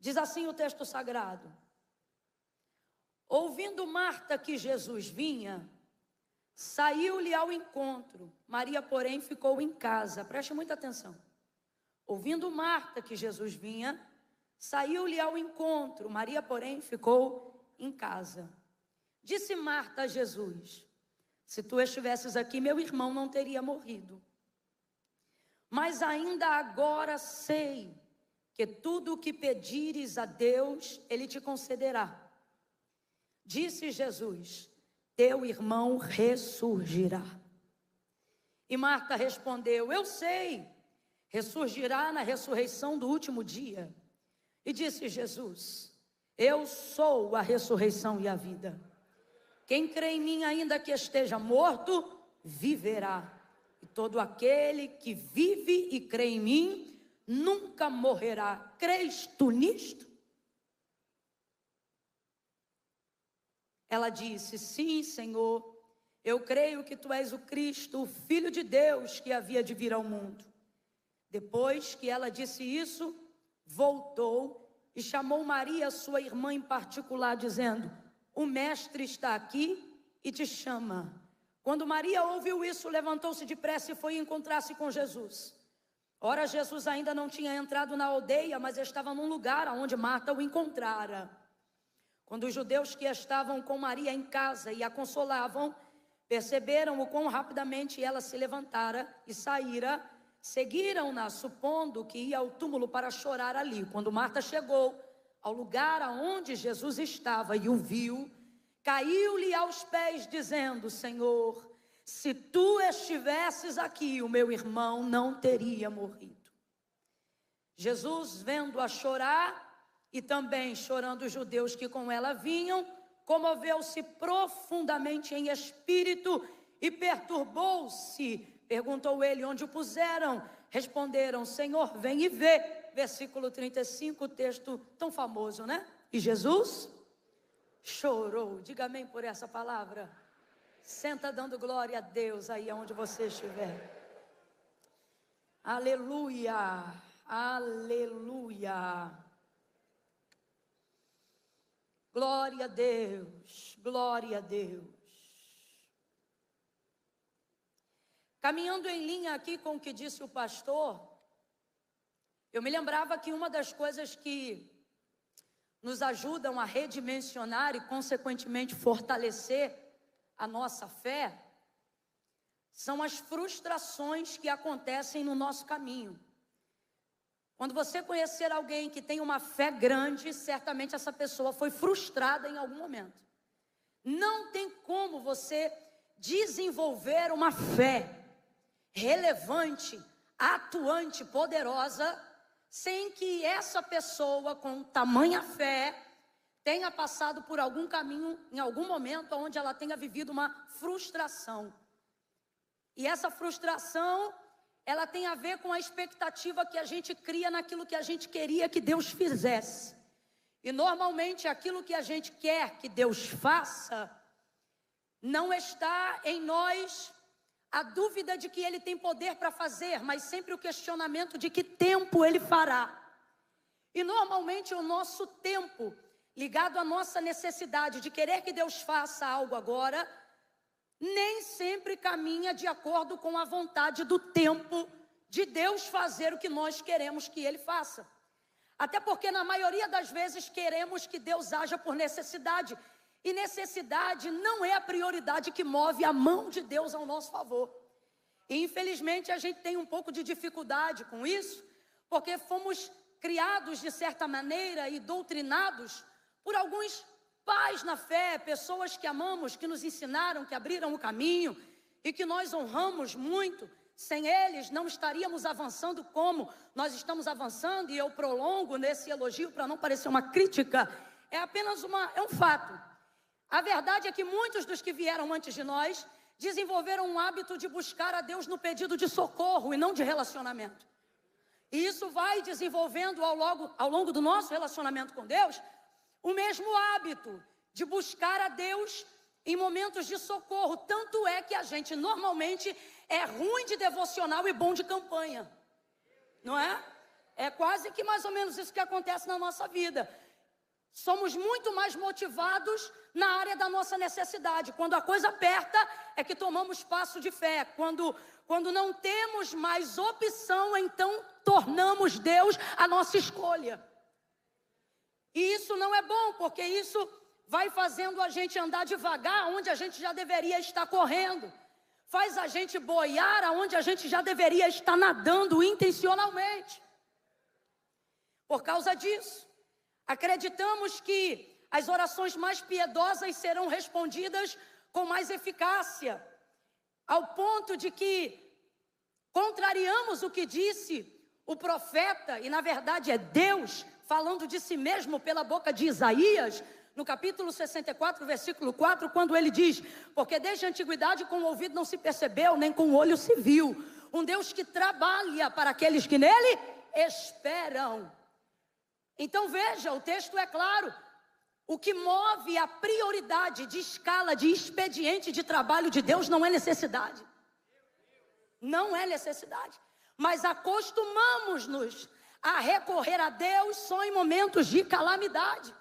Diz assim o texto sagrado: ouvindo Marta que Jesus vinha, saiu-lhe ao encontro. Maria, porém, ficou em casa. Preste muita atenção. Ouvindo Marta que Jesus vinha, saiu-lhe ao encontro. Maria, porém, ficou em casa. Disse Marta a Jesus: se tu estivesses aqui, meu irmão não teria morrido. Mas ainda agora sei que tudo o que pedires a Deus, Ele te concederá. Disse Jesus: teu irmão ressurgirá. E Marta respondeu: eu sei, ressurgirá na ressurreição do último dia. E disse Jesus: eu sou a ressurreição e a vida. Quem crê em mim, ainda que esteja morto, viverá. E todo aquele que vive e crê em mim, nunca morrerá. Crês tu nisto? Ela disse: sim, Senhor, eu creio que tu és o Cristo, o Filho de Deus que havia de vir ao mundo. Depois que ela disse isso, voltou e chamou Maria, sua irmã em particular, dizendo: o mestre está aqui e te chama. Quando Maria ouviu isso, levantou-se depressa e foi encontrar-se com Jesus. Ora, Jesus ainda não tinha entrado na aldeia, mas estava num lugar onde Marta o encontrara. Quando os judeus que estavam com Maria em casa e a consolavam, perceberam o quão rapidamente ela se levantara e saíra, seguiram-na, supondo que ia ao túmulo para chorar ali. Quando Marta chegou ao lugar aonde Jesus estava e o viu, caiu-lhe aos pés, dizendo: Senhor, se tu estivesses aqui, o meu irmão não teria morrido. Jesus, vendo-a chorar, e também chorando os judeus que com ela vinham, comoveu-se profundamente em espírito e perturbou-se. Perguntou ele: onde o puseram? Responderam: Senhor, vem e vê. Versículo 35, o texto tão famoso, né? E Jesus chorou. Diga amém por essa palavra. Senta dando glória a Deus aí onde você estiver. Aleluia, aleluia. Glória a Deus, glória a Deus. Caminhando em linha aqui com o que disse o pastor, eu me lembrava que uma das coisas que nos ajudam a redimensionar e consequentemente fortalecer a nossa fé são as frustrações que acontecem no nosso caminho. Quando você conhecer alguém que tem uma fé grande, certamente essa pessoa foi frustrada em algum momento. Não tem como você desenvolver uma fé relevante, atuante, poderosa, sem que essa pessoa com tamanha fé tenha passado por algum caminho, em algum momento, onde ela tenha vivido uma frustração. E essa frustração, ela tem a ver com a expectativa que a gente cria naquilo que a gente queria que Deus fizesse. E normalmente aquilo que a gente quer que Deus faça, não está em nós a dúvida de que Ele tem poder para fazer, mas sempre o questionamento de que tempo Ele fará. E normalmente o nosso tempo, ligado à nossa necessidade de querer que Deus faça algo agora, nem sempre caminha de acordo com a vontade do tempo de Deus fazer o que nós queremos que Ele faça. Até porque na maioria das vezes queremos que Deus haja por necessidade. E necessidade não é a prioridade que move a mão de Deus ao nosso favor. E infelizmente a gente tem um pouco de dificuldade com isso, porque fomos criados de certa maneira e doutrinados por alguns pais na fé, pessoas que amamos, que nos ensinaram, que abriram o caminho e que nós honramos muito. Sem eles não estaríamos avançando como nós estamos avançando, e eu prolongo nesse elogio para não parecer uma crítica, é apenas um fato. A verdade é que muitos dos que vieram antes de nós desenvolveram um hábito de buscar a Deus no pedido de socorro e não de relacionamento. E isso vai desenvolvendo ao longo do nosso relacionamento com Deus o mesmo hábito de buscar a Deus em momentos de socorro. Tanto é que a gente normalmente é ruim de devocional e bom de campanha, não é? É quase que mais ou menos isso que acontece na nossa vida. Somos muito mais motivados na área da nossa necessidade. Quando a coisa aperta, é que tomamos passo de fé. Quando não temos mais opção, então tornamos Deus a nossa escolha. E isso não é bom, porque isso vai fazendo a gente andar devagar, onde a gente já deveria estar correndo. Faz a gente boiar, aonde a gente já deveria estar nadando intencionalmente. Por causa disso, acreditamos que as orações mais piedosas serão respondidas com mais eficácia, ao ponto de que contrariamos o que disse o profeta, e na verdade é Deus falando de si mesmo pela boca de Isaías, no capítulo 64, versículo 4, quando ele diz: porque desde a antiguidade com o ouvido não se percebeu, nem com o olho se viu, um Deus que trabalha para aqueles que nele esperam. Então veja, o texto é claro. O que move a prioridade de escala, de expediente de trabalho de Deus não é necessidade. Não é necessidade. Mas acostumamos-nos a recorrer a Deus só em momentos de calamidade.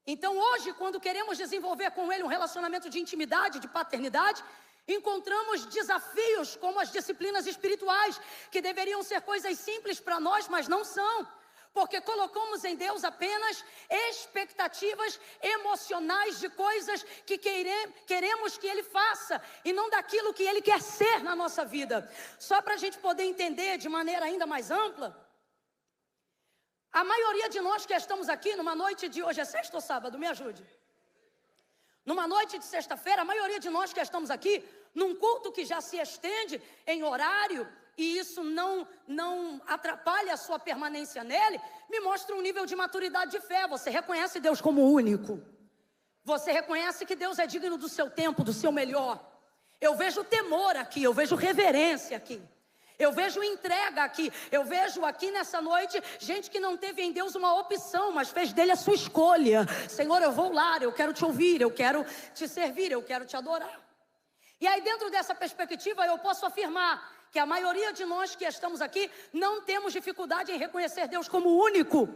Então hoje, quando queremos desenvolver com Ele um relacionamento de intimidade, de paternidade, encontramos desafios como as disciplinas espirituais, que deveriam ser coisas simples para nós, mas não são. Porque colocamos em Deus apenas expectativas emocionais de coisas que queremos que Ele faça, e não daquilo que Ele quer ser na nossa vida. Só para a gente poder entender de maneira ainda mais ampla, a maioria de nós que estamos aqui numa noite de hoje, é sexta ou sábado? Me ajude. Numa noite de sexta-feira, a maioria de nós que estamos aqui, num culto que já se estende em horário, e isso não atrapalha a sua permanência nele, me mostra um nível de maturidade de fé. Você reconhece Deus como único. Você reconhece que Deus é digno do seu tempo, do seu melhor. Eu vejo temor aqui, eu vejo reverência aqui. Eu vejo entrega aqui. Eu vejo aqui nessa noite gente que não teve em Deus uma opção, mas fez dele a sua escolha. Senhor, eu vou lá, eu quero te ouvir, eu quero te servir, eu quero te adorar. E aí, dentro dessa perspectiva, eu posso afirmar que a maioria de nós que estamos aqui não temos dificuldade em reconhecer Deus como único.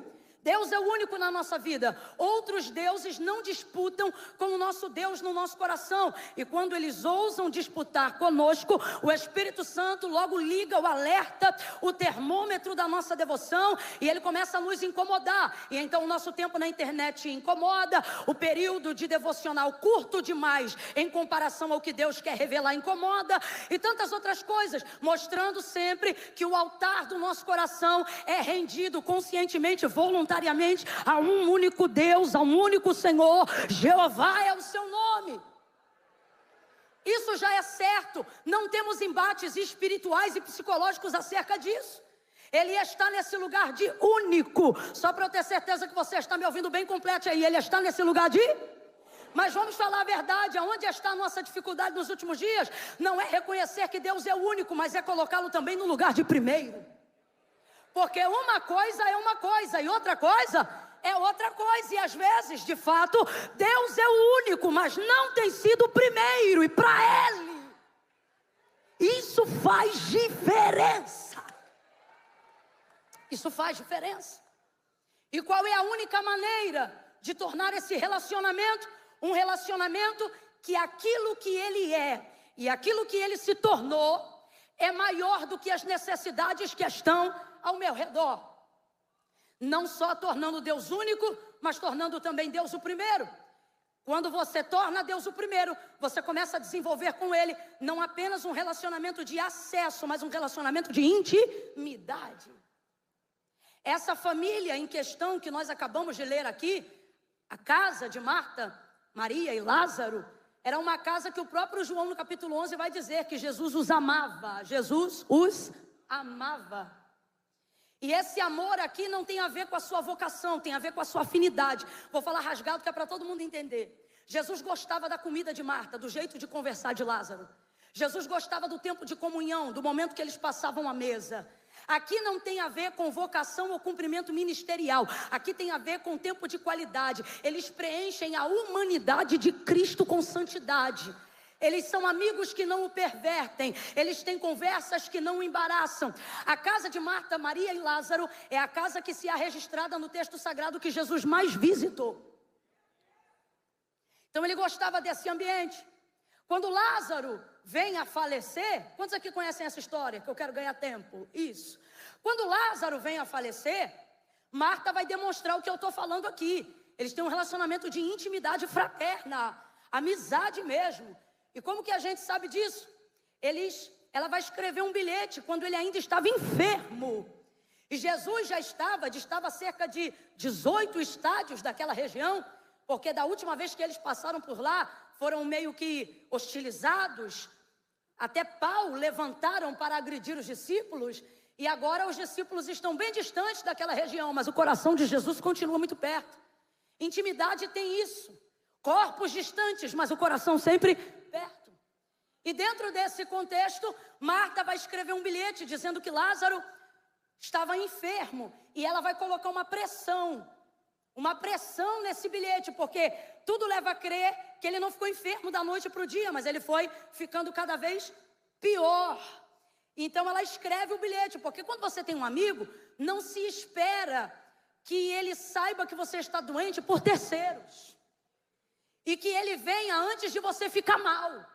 Deus é o único na nossa vida. Outros deuses não disputam com o nosso Deus no nosso coração. E quando eles ousam disputar conosco, o Espírito Santo logo liga o alerta, o termômetro da nossa devoção, e ele começa a nos incomodar. E então o nosso tempo na internet incomoda, o período de devocional curto demais em comparação ao que Deus quer revelar incomoda, e tantas outras coisas, mostrando sempre que o altar do nosso coração é rendido conscientemente, voluntariamente, a um único Deus, a um único Senhor. Jeová é o seu nome. Isso já é certo. Não temos embates espirituais e psicológicos acerca disso. Ele está nesse lugar de único. Só para eu ter certeza que você está me ouvindo bem, complete aí. Ele está nesse lugar de... Mas vamos falar a verdade, aonde está a nossa dificuldade nos últimos dias? Não é reconhecer que Deus é o único, mas é colocá-lo também no lugar de primeiro. Porque uma coisa é uma coisa e outra coisa é outra coisa. E às vezes, de fato, Deus é o único, mas não tem sido o primeiro. E para Ele, isso faz diferença. Isso faz diferença. E qual é a única maneira de tornar esse relacionamento um relacionamento que aquilo que Ele é e aquilo que Ele se tornou é maior do que as necessidades que estão ao meu redor? Não só tornando Deus único, mas tornando também Deus o primeiro. Quando você torna Deus o primeiro, você começa a desenvolver com Ele não apenas um relacionamento de acesso, mas um relacionamento de intimidade. Essa família em questão que nós acabamos de ler aqui, a casa de Marta, Maria e Lázaro, era uma casa que o próprio João no capítulo 11 vai dizer que Jesus os amava. Jesus os amava. E esse amor aqui não tem a ver com a sua vocação, tem a ver com a sua afinidade. Vou falar rasgado que é para todo mundo entender. Jesus gostava da comida de Marta, do jeito de conversar de Lázaro. Jesus gostava do tempo de comunhão, do momento que eles passavam à mesa. Aqui não tem a ver com vocação ou cumprimento ministerial. Aqui tem a ver com tempo de qualidade. Eles preenchem a humanidade de Cristo com santidade. Eles são amigos que não o pervertem. Eles têm conversas que não o embaraçam. A casa de Marta, Maria e Lázaro é a casa que se há registrada no texto sagrado que Jesus mais visitou. Então ele gostava desse ambiente. Quando Lázaro vem a falecer, quantos aqui conhecem essa história? Que eu quero ganhar tempo. Isso. Quando Lázaro vem a falecer, Marta vai demonstrar o que eu estou falando aqui. Eles têm um relacionamento de intimidade fraterna, amizade mesmo. E como que a gente sabe disso? Ela vai escrever um bilhete quando ele ainda estava enfermo. E Jesus já estava a cerca de 18 estádios daquela região, porque da última vez que eles passaram por lá, foram meio que hostilizados. Até pau levantaram para agredir os discípulos. E agora os discípulos estão bem distantes daquela região, mas o coração de Jesus continua muito perto. Intimidade tem isso. Corpos distantes, mas o coração sempre perto. E dentro desse contexto, Marta vai escrever um bilhete dizendo que Lázaro estava enfermo. E ela vai colocar uma pressão nesse bilhete, porque tudo leva a crer que ele não ficou enfermo da noite para o dia, mas ele foi ficando cada vez pior. Então ela escreve o bilhete, porque quando você tem um amigo, não se espera que ele saiba que você está doente por terceiros. E que ele venha antes de você ficar mal.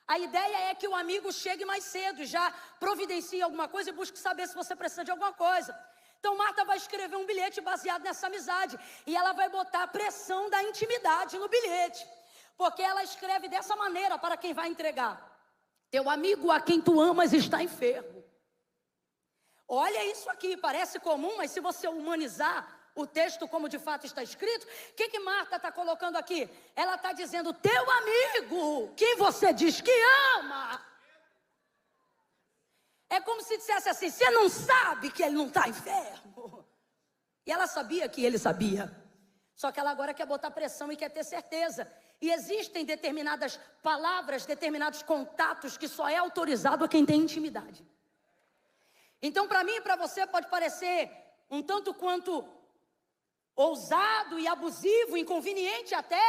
A ideia é que o amigo chegue mais cedo e já providencie alguma coisa e busque saber se você precisa de alguma coisa. Então Marta vai escrever um bilhete baseado nessa amizade. E ela vai botar a pressão da intimidade no bilhete. Porque ela escreve dessa maneira para quem vai entregar. Teu amigo a quem tu amas está enfermo. Olha isso aqui, parece comum, mas se você humanizar o texto como de fato está escrito, o que Marta está colocando aqui? Ela está dizendo, teu amigo, quem você diz que ama. É como se dissesse assim, você não sabe que ele não está enfermo. E ela sabia que ele sabia. Só que ela agora quer botar pressão e quer ter certeza. E existem determinadas palavras, determinados contatos que só é autorizado a quem tem intimidade. Então para mim e para você pode parecer um tanto quanto ousado e abusivo, inconveniente até,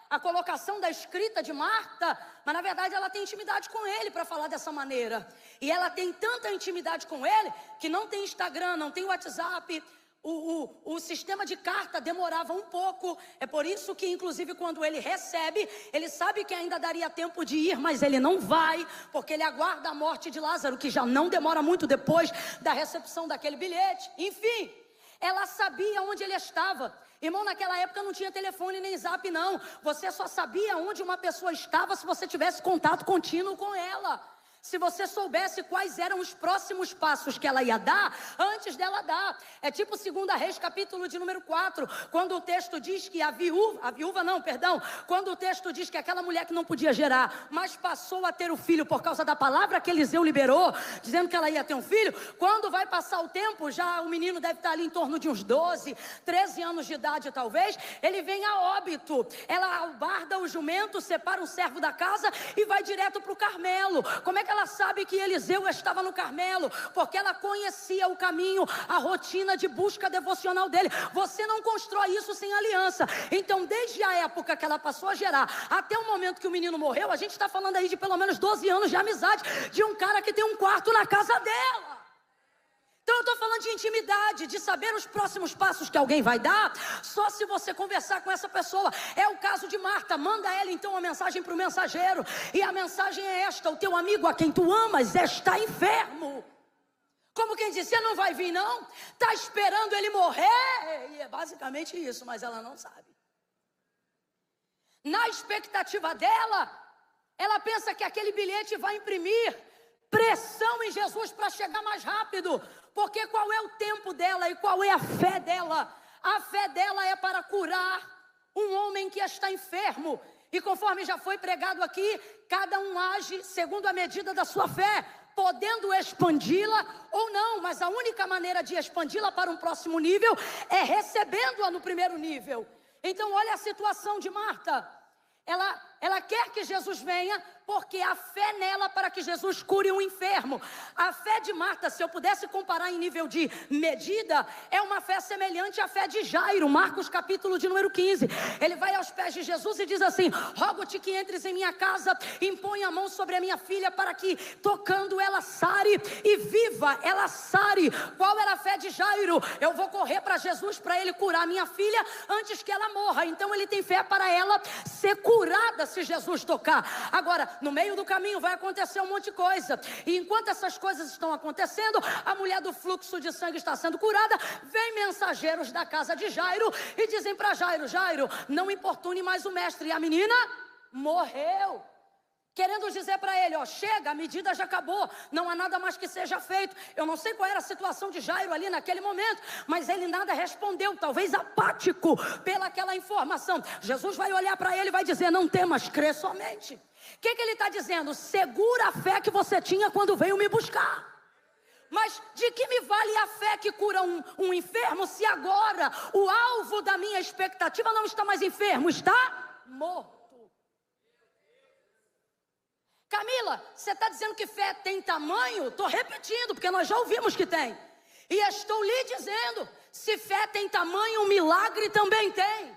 a colocação da escrita de Marta, mas na verdade ela tem intimidade com ele para falar dessa maneira. E ela tem tanta intimidade com ele, que não tem Instagram, não tem WhatsApp, o sistema de carta demorava um pouco. É por isso que inclusive quando ele recebe, ele sabe que ainda daria tempo de ir, mas ele não vai, porque ele aguarda a morte de Lázaro, que já não demora muito depois da recepção daquele bilhete. Enfim, ela sabia onde ele estava. Irmão, naquela época não tinha telefone nem zap não. Você só sabia onde uma pessoa estava se você tivesse contato contínuo com ela. Se você soubesse quais eram os próximos passos que ela ia dar, antes dela dar. É tipo 2 Reis, capítulo de número 4, quando o texto diz que quando o texto diz que aquela mulher que não podia gerar, mas passou a ter o filho por causa da palavra que Eliseu liberou, dizendo que ela ia ter um filho, quando vai passar o tempo, já o menino deve estar ali em torno de uns 12, 13 anos de idade talvez, ele vem a óbito. Ela albarda o jumento, separa um servo da casa e vai direto para o Carmelo. Como é que ela sabe que Eliseu estava no Carmelo? Porque ela conhecia o caminho, a rotina de busca devocional dele. Você não constrói isso sem aliança. Então desde a época que ela passou a gerar até o momento que o menino morreu, a gente está falando aí de pelo menos 12 anos de amizade de um cara que tem um quarto na casa dela. Então eu estou falando de intimidade, de saber os próximos passos que alguém vai dar, só se você conversar com essa pessoa. É o caso de Marta. Manda ela então uma mensagem para o mensageiro, e a mensagem é esta: o teu amigo a quem tu amas está enfermo. Como quem diz, você não vai vir não? Está esperando ele morrer? E é basicamente isso, mas ela não sabe. Na expectativa dela, ela pensa que aquele bilhete vai imprimir pressão em Jesus para chegar mais rápido. Porque qual é o tempo dela e qual é a fé dela? A fé dela é para curar um homem que está enfermo. E conforme já foi pregado aqui, cada um age segundo a medida da sua fé, podendo expandi-la ou não. Mas a única maneira de expandi-la para um próximo nível é recebendo-a no primeiro nível. Então olha a situação de Marta. ela quer que Jesus venha, porque há fé nela para que Jesus cure um enfermo. A fé de Marta, se eu pudesse comparar em nível de medida, é uma fé semelhante à fé de Jairo. Marcos capítulo de número 15. Ele vai aos pés de Jesus e diz assim: rogo-te que entres em minha casa, impõe a mão sobre a minha filha, para que tocando ela sare e viva, ela sare. Qual era a fé de Jairo? Eu vou correr para Jesus para ele curar minha filha antes que ela morra. Então ele tem fé para ela ser curada se Jesus tocar. Agora, no meio do caminho vai acontecer um monte de coisa. E enquanto essas coisas estão acontecendo, a mulher do fluxo de sangue está sendo curada. Vem mensageiros da casa de Jairo e dizem para Jairo: Jairo, não importune mais o mestre. E a menina morreu. Querendo dizer para ele: ó, chega, a medida já acabou, não há nada mais que seja feito. Eu não sei qual era a situação de Jairo ali naquele momento, mas ele nada respondeu, talvez apático pelaquela informação. Jesus vai olhar para ele e vai dizer: não temas, crê somente. O que ele está dizendo? Segura a fé que você tinha quando veio me buscar. Mas de que me vale a fé que cura um enfermo, se agora o alvo da minha expectativa não está mais enfermo, está morto? Camila, você está dizendo que fé tem tamanho? Estou repetindo, porque nós já ouvimos que tem. E estou lhe dizendo, se fé tem tamanho, um milagre também tem.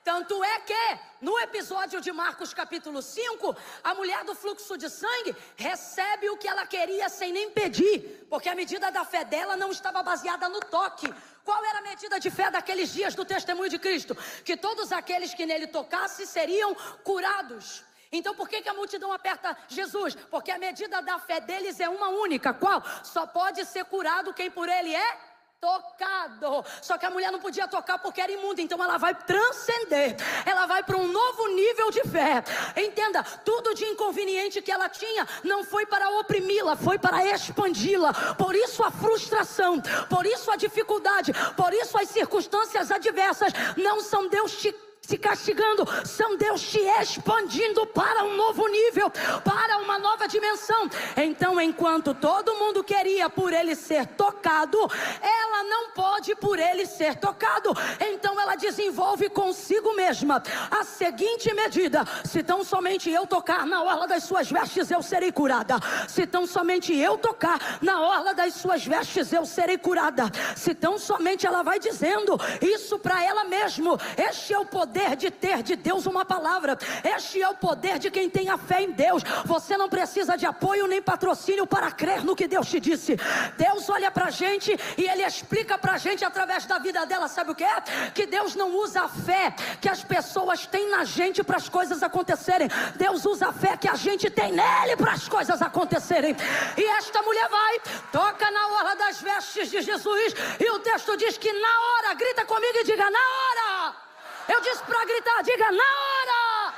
Tanto é que, no episódio de Marcos capítulo 5, a mulher do fluxo de sangue recebe o que ela queria sem nem pedir, porque a medida da fé dela não estava baseada no toque. Qual era a medida de fé daqueles dias do testemunho de Cristo? Que todos aqueles que nele tocassem seriam curados. Então por que a multidão aperta Jesus? Porque a medida da fé deles é uma única. Qual? Só pode ser curado quem por ele é tocado. Só que a mulher não podia tocar porque era imunda. Então ela vai transcender. Ela vai para um novo nível de fé. Entenda, tudo de inconveniente que ela tinha não foi para oprimi-la, foi para expandi-la. Por isso a frustração, por isso a dificuldade, por isso as circunstâncias adversas não são Deus te castigando, são Deus te expandindo para um novo nível, para uma nova dimensão. Então, enquanto todo mundo queria por ele ser tocado, ela não pode por ele ser tocado. Então ela desenvolve consigo mesma a seguinte medida: se tão somente eu tocar na orla das suas vestes, eu serei curada. Se tão somente eu tocar na orla das suas vestes, eu serei curada. Se tão somente, ela vai dizendo isso para ela mesma. Este é o poder de ter de Deus uma palavra. Este é o poder de quem tem a fé em Deus. Você não precisa de apoio nem patrocínio para crer no que Deus te disse. Deus olha pra gente e Ele explica pra gente através da vida dela, sabe o que é? Que Deus não usa a fé que as pessoas têm na gente para as coisas acontecerem. Deus usa a fé que a gente tem nele para as coisas acontecerem. E esta mulher vai, toca na orla das vestes de Jesus, e o texto diz que na hora, grita comigo e diga: na hora. Eu disse para gritar, diga: na hora.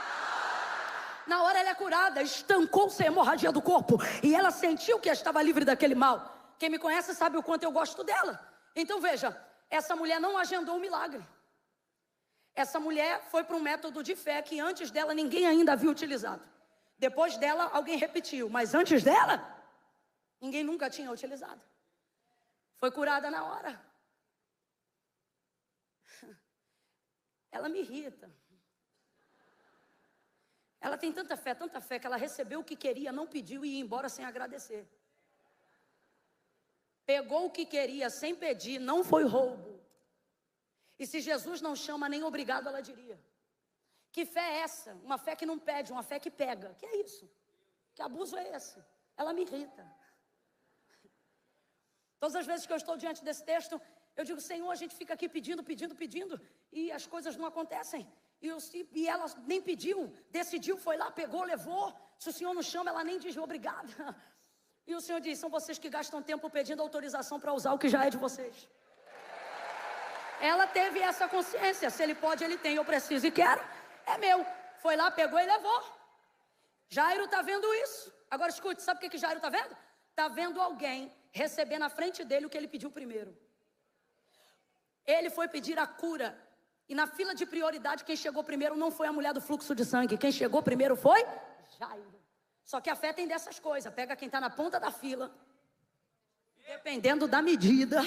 Na hora ela é curada, estancou-se a hemorragia do corpo, e ela sentiu que estava livre daquele mal. Quem me conhece sabe o quanto eu gosto dela. Então veja, essa mulher não agendou o milagre. Essa mulher foi para um método de fé que antes dela ninguém ainda havia utilizado. Depois dela alguém repetiu, mas antes dela ninguém nunca tinha utilizado. Foi curada na hora. Ela me irrita. Ela tem tanta fé, que ela recebeu o que queria, não pediu e ia embora sem agradecer. Pegou o que queria sem pedir, não foi roubo. E se Jesus não chama, nem obrigado ela diria. Que fé é essa? Uma fé que não pede, uma fé que pega. Que é isso? Que abuso é esse? Ela me irrita. Todas as vezes que eu estou diante desse texto, eu digo: Senhor, a gente fica aqui pedindo, e as coisas não acontecem. E ela nem pediu, decidiu, foi lá, pegou, levou. Se o Senhor não chama, ela nem diz obrigada. E o Senhor diz: são vocês que gastam tempo pedindo autorização para usar o que já é de vocês. Ela teve essa consciência: se Ele pode, Ele tem, eu preciso e quero, é meu. Foi lá, pegou e levou. Jairo está vendo isso. Agora escute, sabe o que Jairo está vendo? Está vendo alguém receber na frente dele o que ele pediu primeiro. Ele foi pedir a cura. E na fila de prioridade, quem chegou primeiro não foi a mulher do fluxo de sangue. Quem chegou primeiro foi Jairo. Só que a fé tem dessas coisas. Pega quem está na ponta da fila, dependendo da medida.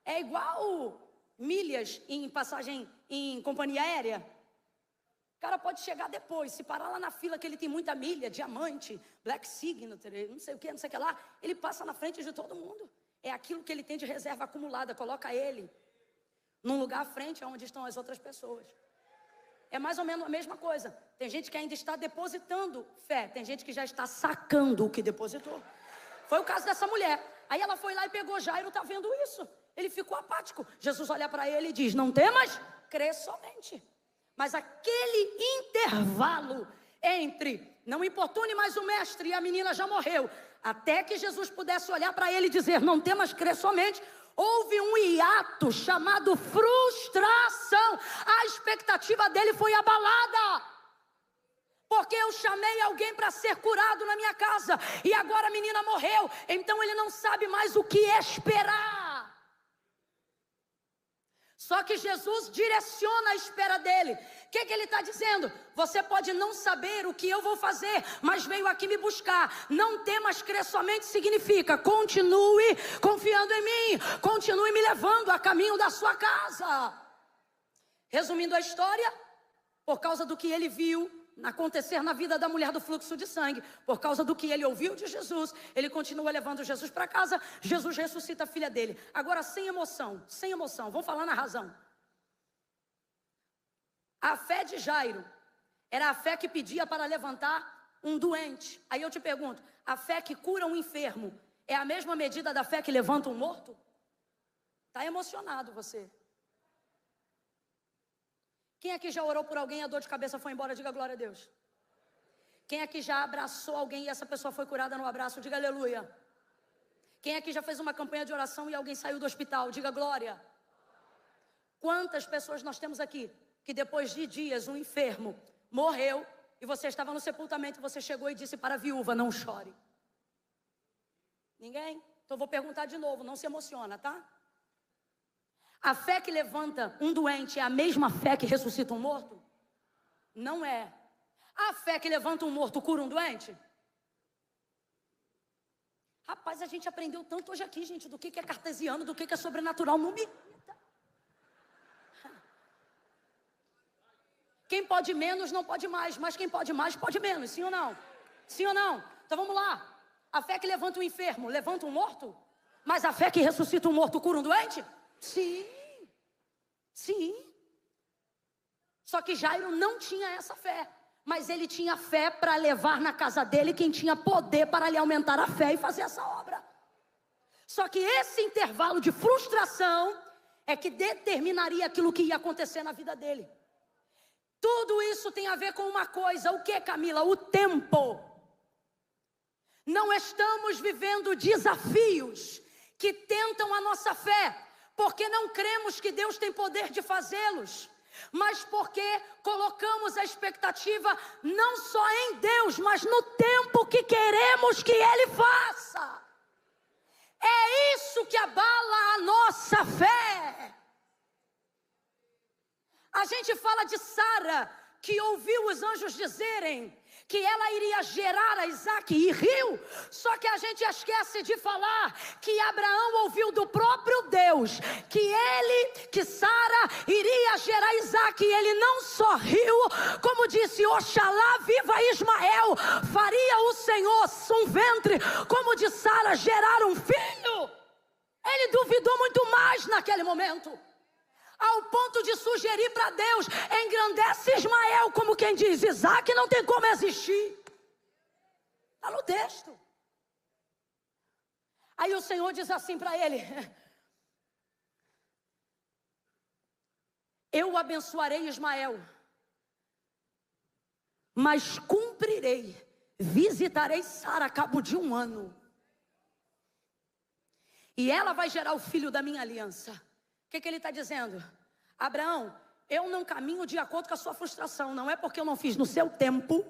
É igual milhas em passagem em companhia aérea. cara pode chegar depois, se parar lá na fila que ele tem muita milha, diamante, black signature, não sei o que, não sei o que lá, ele passa na frente de todo mundo. É aquilo que ele tem de reserva acumulada, coloca ele num lugar à frente, onde estão as outras pessoas. É mais ou menos a mesma coisa. Tem gente que ainda está depositando fé, tem gente que já está sacando o que depositou. Foi o caso dessa mulher. Aí ela foi lá e pegou Jairo, está vendo isso? Ele ficou apático. Jesus olha para ele e diz: não temas, crê somente. Mas aquele intervalo entre não importune mais o mestre e a menina já morreu, até que Jesus pudesse olhar para ele e dizer: não temas, crê somente, houve um hiato chamado frustração. A expectativa dele foi abalada. Porque eu chamei alguém para ser curado na minha casa e agora a menina morreu. Então ele não sabe mais o que esperar. Só que Jesus direciona a espera dele. O que ele está dizendo? Você pode não saber o que eu vou fazer, mas veio aqui me buscar. Não temas, crer somente significa: continue confiando em mim, continue me levando a caminho da sua casa. Resumindo a história, por causa do que ele viu acontecer na vida da mulher do fluxo de sangue, por causa do que ele ouviu de Jesus, ele continua levando Jesus para casa. Jesus ressuscita a filha dele, agora sem emoção, vamos falar na razão. A fé de Jairo era a fé que pedia para levantar um doente. Aí eu te pergunto, a fé que cura um enfermo é a mesma medida da fé que levanta um morto? Está emocionado você? Quem aqui já orou por alguém e a dor de cabeça foi embora? Diga glória a Deus. Quem aqui já abraçou alguém e essa pessoa foi curada no abraço? Diga aleluia. Quem aqui já fez uma campanha de oração e alguém saiu do hospital? Diga glória. Quantas pessoas nós temos aqui que depois de dias um enfermo morreu e você estava no sepultamento e você chegou e disse para a viúva: não chore? Ninguém? Então vou perguntar de novo, não se emociona, tá? A fé que levanta um doente é a mesma fé que ressuscita um morto? Não é. A fé que levanta um morto cura um doente? Rapaz, a gente aprendeu tanto hoje aqui, gente, do que é cartesiano, do que é sobrenatural. Não me irrita. Quem pode menos não pode mais, mas quem pode mais pode menos, sim ou não? Sim ou não? Então vamos lá. A fé que levanta um enfermo levanta um morto? Mas a fé que ressuscita um morto cura um doente? Sim, sim. Só que Jairo não tinha essa fé, mas ele tinha fé para levar na casa dele quem tinha poder para lhe aumentar a fé e fazer essa obra. Só que esse intervalo de frustração é que determinaria aquilo que ia acontecer na vida dele. Tudo isso tem a ver com uma coisa: o que, Camila? O tempo. Não estamos vivendo desafios que tentam a nossa fé, porque não cremos que Deus tem poder de fazê-los, mas porque colocamos a expectativa não só em Deus, mas no tempo que queremos que Ele faça. É isso que abala a nossa fé. A gente fala de Sara, que ouviu os anjos dizerem que ela iria gerar a Isaac e riu. Só que a gente esquece de falar que Abraão ouviu do próprio Deus que Sara iria gerar Isaac, e ele não só riu, como disse: oxalá viva Ismael, faria o Senhor um ventre como de Sara gerar um filho. Ele duvidou muito mais naquele momento, ao ponto de sugerir para Deus: engrandece Ismael, como quem diz: Isaac não tem como existir. Está no texto. Aí o Senhor diz assim para ele: eu abençoarei Ismael, mas cumprirei, visitarei Sara a cabo de 1 ano, e ela vai gerar o filho da minha aliança. O que ele está dizendo? Abraão, eu não caminho de acordo com a sua frustração. Não é porque eu não fiz no seu tempo.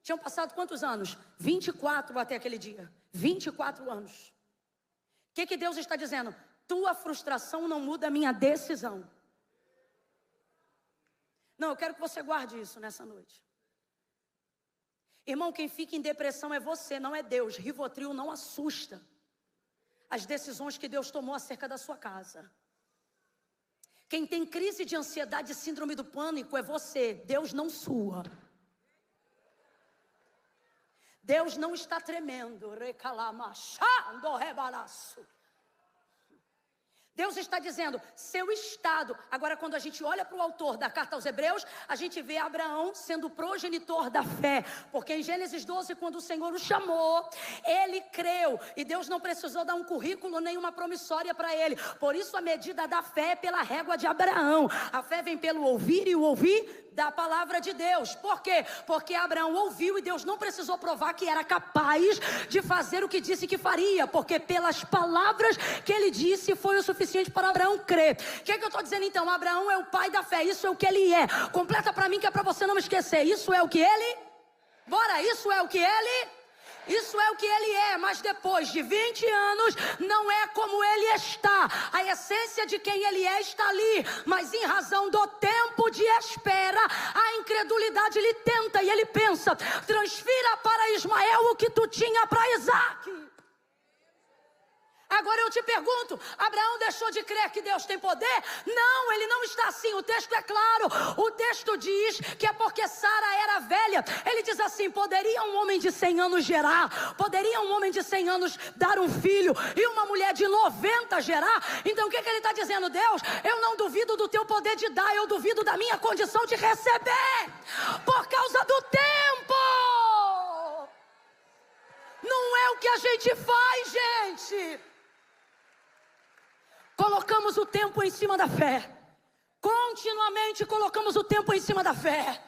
Tinham passado quantos anos? 24 até aquele dia. 24 anos. O que Deus está dizendo? Tua frustração não muda a minha decisão. Não, eu quero que você guarde isso nessa noite. Irmão, quem fica em depressão é você, não é Deus. Rivotril não assusta as decisões que Deus tomou acerca da sua casa. Quem tem crise de ansiedade e síndrome do pânico é você, Deus não sua. Deus não está tremendo. Recalamachando rebalaço. Deus está dizendo, seu estado. Agora, quando a gente olha para o autor da carta aos Hebreus, a gente vê Abraão sendo progenitor da fé. Porque em Gênesis 12, quando o Senhor o chamou, ele creu. E Deus não precisou dar um currículo nem uma promissória para ele. Por isso a medida da fé é pela régua de Abraão. A fé vem pelo ouvir e o ouvir da palavra de Deus. Por quê? Porque Abraão ouviu e Deus não precisou provar que era capaz de fazer o que disse que faria. Porque pelas palavras que ele disse foi o suficiente para Abraão crer. O que é que eu estou dizendo então? Abraão é o pai da fé, isso é o que ele é. Completa para mim que é para você não me esquecer. Isso é o que ele? Bora, isso é o que ele? Isso é o que ele é, mas depois de 20 anos, não é como ele está. A essência de quem ele é está ali, mas em razão do tempo de espera, a incredulidade lhe tenta e ele pensa, transfira para Ismael o que tu tinha para Isaque. Agora eu te pergunto, Abraão deixou de crer que Deus tem poder? Não, ele não está assim, o texto é claro. O texto diz que é porque Sara era velha. Ele diz assim, poderia um homem de 100 anos gerar? Poderia um homem de 100 anos dar um filho? E uma mulher de 90 gerar? Então o que ele está dizendo? Deus, eu não duvido do teu poder de dar, eu duvido da minha condição de receber. Por causa do tempo. Não é o que a gente faz, gente. Colocamos o tempo em cima da fé. Continuamente colocamos o tempo em cima da fé.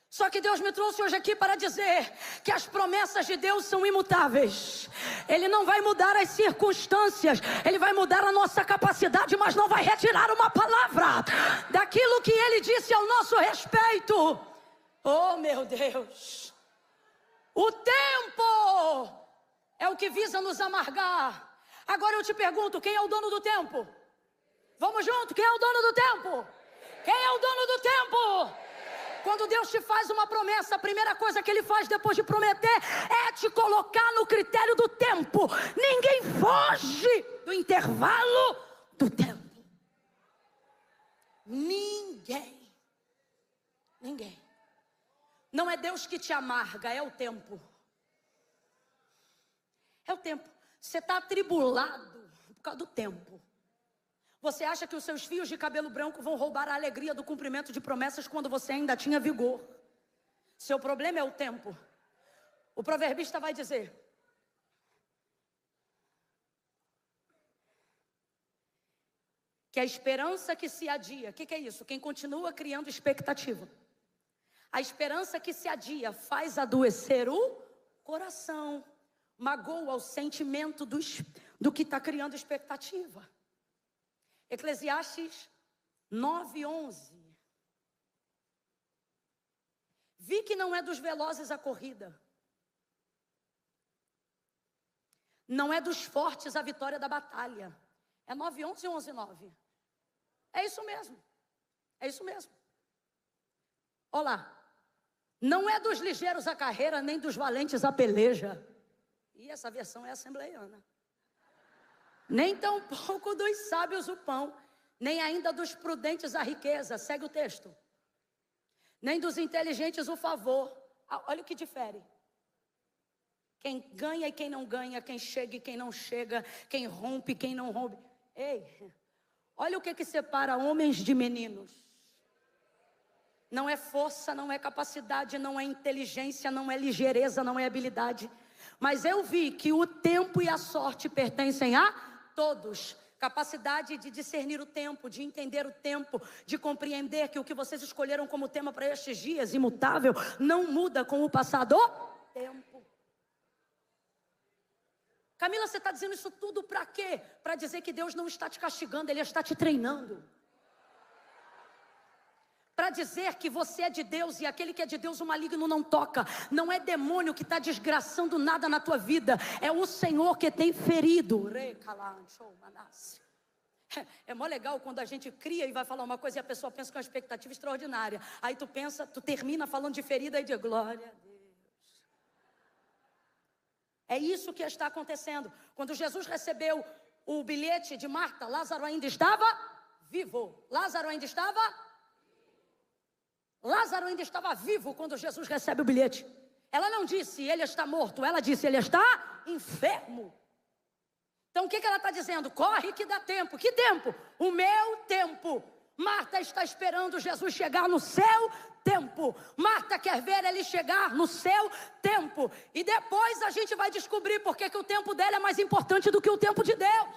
Só que Deus me trouxe hoje aqui para dizer que as promessas de Deus são imutáveis. Ele não vai mudar as circunstâncias. Ele vai mudar a nossa capacidade, mas não vai retirar uma palavra daquilo que Ele disse ao nosso respeito. Oh, meu Deus. O tempo é o que visa nos amargar. Agora eu te pergunto, quem é o dono do tempo? Vamos junto, quem é o dono do tempo? Quem é o dono do tempo? Quando Deus te faz uma promessa, a primeira coisa que Ele faz depois de prometer é te colocar no critério do tempo. Ninguém foge do intervalo do tempo. Ninguém. Ninguém. Não é Deus que te amarga, é o tempo. É o tempo. Você está atribulado por causa do tempo. Você acha que os seus fios de cabelo branco vão roubar a alegria do cumprimento de promessas quando você ainda tinha vigor. Seu problema é o tempo. O proverbista vai dizer: que a esperança que se adia, o que é isso? Quem continua criando expectativa. A esperança que se adia faz adoecer o coração. Magoa o sentimento do que está criando expectativa. Eclesiastes 9:11. Vi que não é dos velozes a corrida, não é dos fortes a vitória da batalha. É 9:11 ou 11:9? É isso mesmo. É isso mesmo. Olá. Não é dos ligeiros a carreira, nem dos valentes a peleja. E essa versão é assembleiana. Nem tampouco dos sábios o pão, nem ainda dos prudentes a riqueza. Segue o texto. Nem dos inteligentes o favor. Olha o que difere. Quem ganha e quem não ganha, quem chega e quem não chega, quem rompe e quem não rompe. Ei, olha o que separa homens de meninos. Não é força, não é capacidade, não é inteligência, não é ligeireza, não é habilidade. Mas eu vi que o tempo e a sorte pertencem a todos. Capacidade de discernir o tempo, de entender o tempo, de compreender que o que vocês escolheram como tema para estes dias, imutável, não muda com o passar do tempo. Camila, você está dizendo isso tudo para quê? Para dizer que Deus não está te castigando, Ele está te treinando. Para dizer que você é de Deus e aquele que é de Deus o maligno não toca. Não é demônio que está desgraçando nada na tua vida. É o Senhor que tem ferido. É mó legal quando a gente cria e vai falar uma coisa e a pessoa pensa com uma expectativa extraordinária. Aí tu pensa, tu termina falando de ferida e de glória a Deus. É isso que está acontecendo. Quando Jesus recebeu o bilhete de Marta, Lázaro ainda estava vivo. Lázaro ainda estava vivo quando Jesus recebe o bilhete. Ela não disse, ele está morto. Ela disse, ele está enfermo. Então o que ela está dizendo? Corre que dá tempo. Que tempo? O meu tempo. Marta está esperando Jesus chegar no seu tempo. Marta quer ver ele chegar no seu tempo. E depois a gente vai descobrir porque que o tempo dela é mais importante do que o tempo de Deus.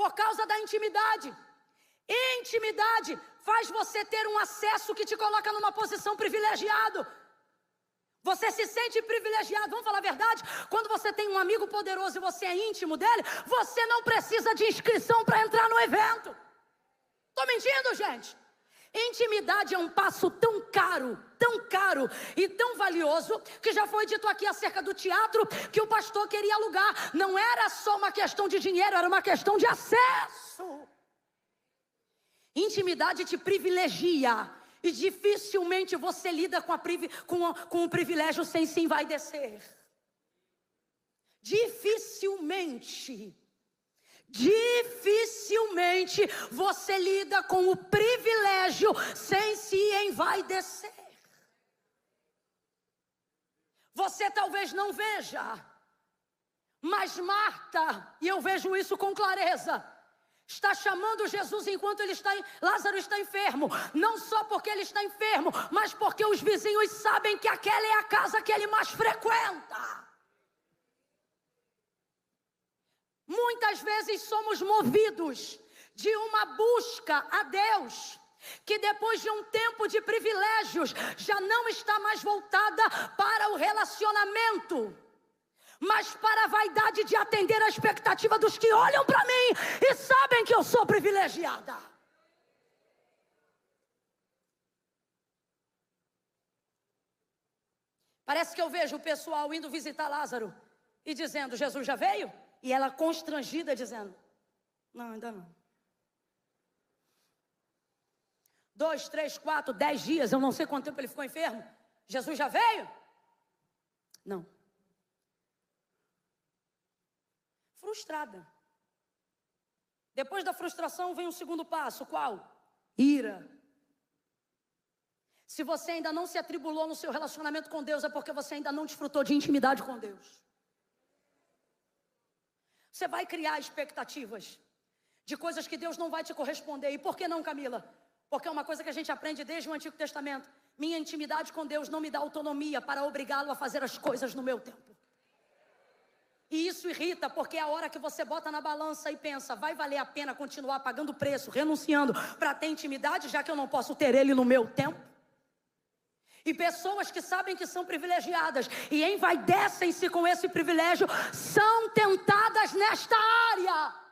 Por causa da intimidade. Intimidade faz você ter um acesso que te coloca numa posição privilegiada. Você se sente privilegiado, vamos falar a verdade? Quando você tem um amigo poderoso e você é íntimo dele, você não precisa de inscrição para entrar no evento. Estou mentindo, gente? Intimidade é um passo tão caro e tão valioso, que já foi dito aqui acerca do teatro, que o pastor queria alugar. Não era só uma questão de dinheiro, era uma questão de acesso. Intimidade te privilegia. E dificilmente você lida com o privilégio sem se envaidecer. Dificilmente você lida com o privilégio sem se envaidecer. Você talvez não veja, mas Marta, e eu vejo isso com clareza, está chamando Jesus enquanto Lázaro está enfermo. Não só porque ele está enfermo, mas porque os vizinhos sabem que aquela é a casa que ele mais frequenta. Muitas vezes somos movidos de uma busca a Deus, que depois de um tempo de privilégios, já não está mais voltada para o relacionamento, mas para a vaidade de atender a expectativa dos que olham para mim e sabem que eu sou privilegiada. Parece que eu vejo o pessoal indo visitar Lázaro e dizendo, Jesus já veio? E ela constrangida dizendo, não, ainda não. 2, 3, 4, 10 dias, eu não sei quanto tempo ele ficou enfermo. Jesus já veio? Não. Frustrada. Depois da frustração vem o segundo passo, qual? Ira. Se você ainda não se atribulou no seu relacionamento com Deus, é porque você ainda não desfrutou de intimidade com Deus. Você vai criar expectativas de coisas que Deus não vai te corresponder. E por que não, Camila? Porque é uma coisa que a gente aprende desde o Antigo Testamento. Minha intimidade com Deus não me dá autonomia para obrigá-lo a fazer as coisas no meu tempo. E isso irrita, porque é a hora que você bota na balança e pensa, vai valer a pena continuar pagando preço, renunciando para ter intimidade, já que eu não posso ter ele no meu tempo? E pessoas que sabem que são privilegiadas e envaidecem-se com esse privilégio, são tentadas nesta área.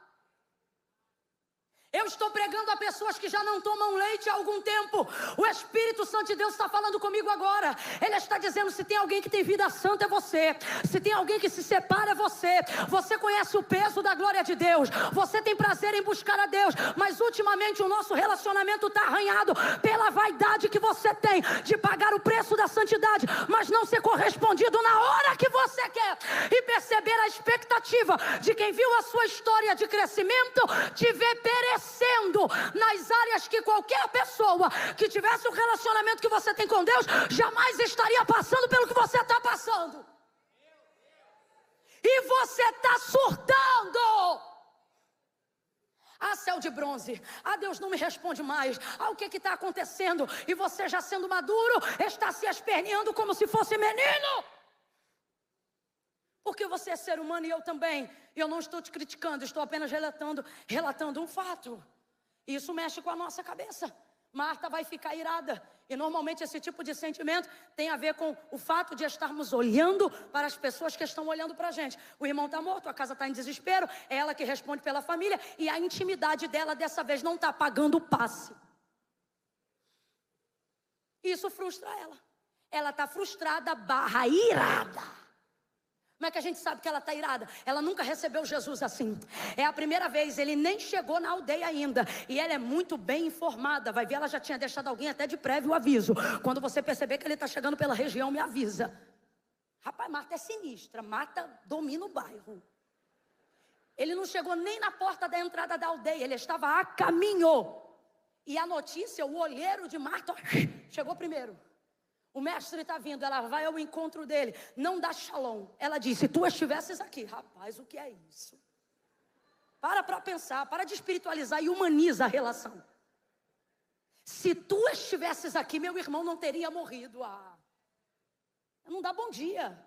Eu estou pregando a pessoas que já não tomam leite há algum tempo. O Espírito Santo de Deus está falando comigo agora. Ele está dizendo, se tem alguém que tem vida santa é você. Se tem alguém que se separa é você. Você conhece o peso da glória de Deus. Você tem prazer em buscar a Deus. Mas ultimamente o nosso relacionamento está arranhado pela vaidade que você tem de pagar o preço da santidade, mas não ser correspondido na hora que você quer. E perceber a expectativa de quem viu a sua história de crescimento te ver perecendo nas áreas que qualquer pessoa que tivesse o relacionamento que você tem com Deus jamais estaria passando pelo que você está passando. E você está surtando. Ah, céu de bronze, ah, Deus não me responde mais, ah, o que está acontecendo? E você, já sendo maduro, está se esperneando como se fosse menino. Porque você é ser humano e eu também. E eu não estou te criticando, estou apenas relatando um fato. E isso mexe com a nossa cabeça. Marta vai ficar irada. E normalmente esse tipo de sentimento tem a ver com o fato de estarmos olhando para as pessoas que estão olhando para a gente. O irmão está morto, a casa está em desespero, é ela que responde pela família. E a intimidade dela dessa vez não está pagando o passe. Isso frustra ela. Ela está frustrada / irada. Como é que a gente sabe que ela está irada? Ela nunca recebeu Jesus assim. É a primeira vez, ele nem chegou na aldeia ainda. E ela é muito bem informada. Vai ver, ela já tinha deixado alguém até de prévio aviso. Quando você perceber que ele está chegando pela região, me avisa. Rapaz, Marta é sinistra. Marta domina o bairro. Ele não chegou nem na porta da entrada da aldeia, ele estava a caminho. E a notícia, o olheiro de Marta, chegou primeiro. O mestre está vindo, ela vai ao encontro dele, não dá shalom. Ela disse, se tu estivesses aqui, rapaz, o que é isso? Para pensar, para de espiritualizar e humaniza a relação. Se tu estivesses aqui, meu irmão não teria morrido. Não dá bom dia.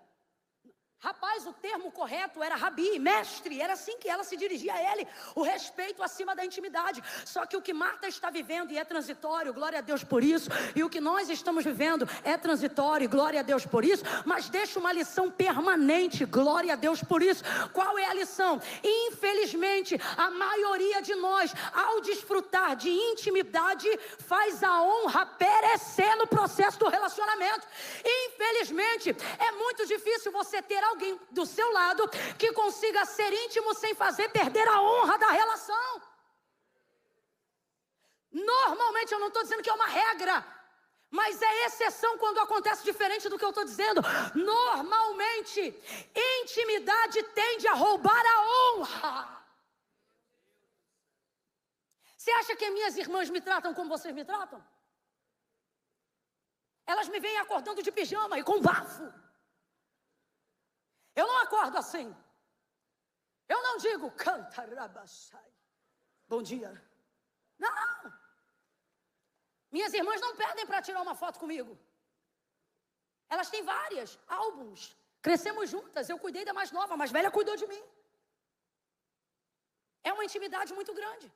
Rapaz, o termo correto era rabi, mestre, era assim que ela se dirigia a ele, o respeito acima da intimidade. Só que o que Marta está vivendo e é transitório, glória a Deus por isso, e o que nós estamos vivendo é transitório, glória a Deus por isso, mas deixa uma lição permanente, glória a Deus por isso. Qual é a lição? Infelizmente, a maioria de nós, ao desfrutar de intimidade, faz a honra perecer no processo do relacionamento. Infelizmente, é muito difícil você ter alguém do seu lado que consiga ser íntimo sem fazer perder a honra da relação. Normalmente, eu não estou dizendo que é uma regra, mas é exceção quando acontece diferente do que eu estou dizendo. Normalmente, intimidade tende a roubar a honra. Você acha que minhas irmãs me tratam como vocês me tratam? Elas me veem acordando de pijama e com bafo. Eu não acordo assim. Eu não digo, canta rabassai, bom dia. Não. Minhas irmãs não pedem para tirar uma foto comigo. Elas têm várias álbuns. Crescemos juntas, eu cuidei da mais nova, a mais velha cuidou de mim. É uma intimidade muito grande.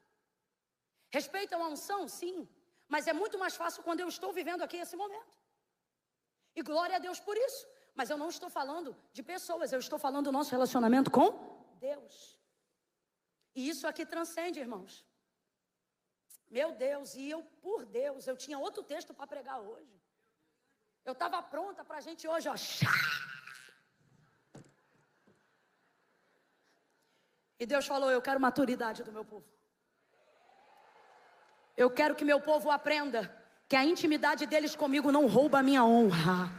Respeitam a unção, sim. Mas é muito mais fácil quando eu estou vivendo aqui esse momento. E glória a Deus por isso. Mas eu não estou falando de pessoas, eu estou falando do nosso relacionamento com Deus. E isso aqui transcende, irmãos. Meu Deus, e eu, por Deus, eu tinha outro texto para pregar hoje. Eu estava pronta para a gente hoje, ó. E Deus falou, eu quero maturidade do meu povo. Eu quero que meu povo aprenda que a intimidade deles comigo não rouba a minha honra.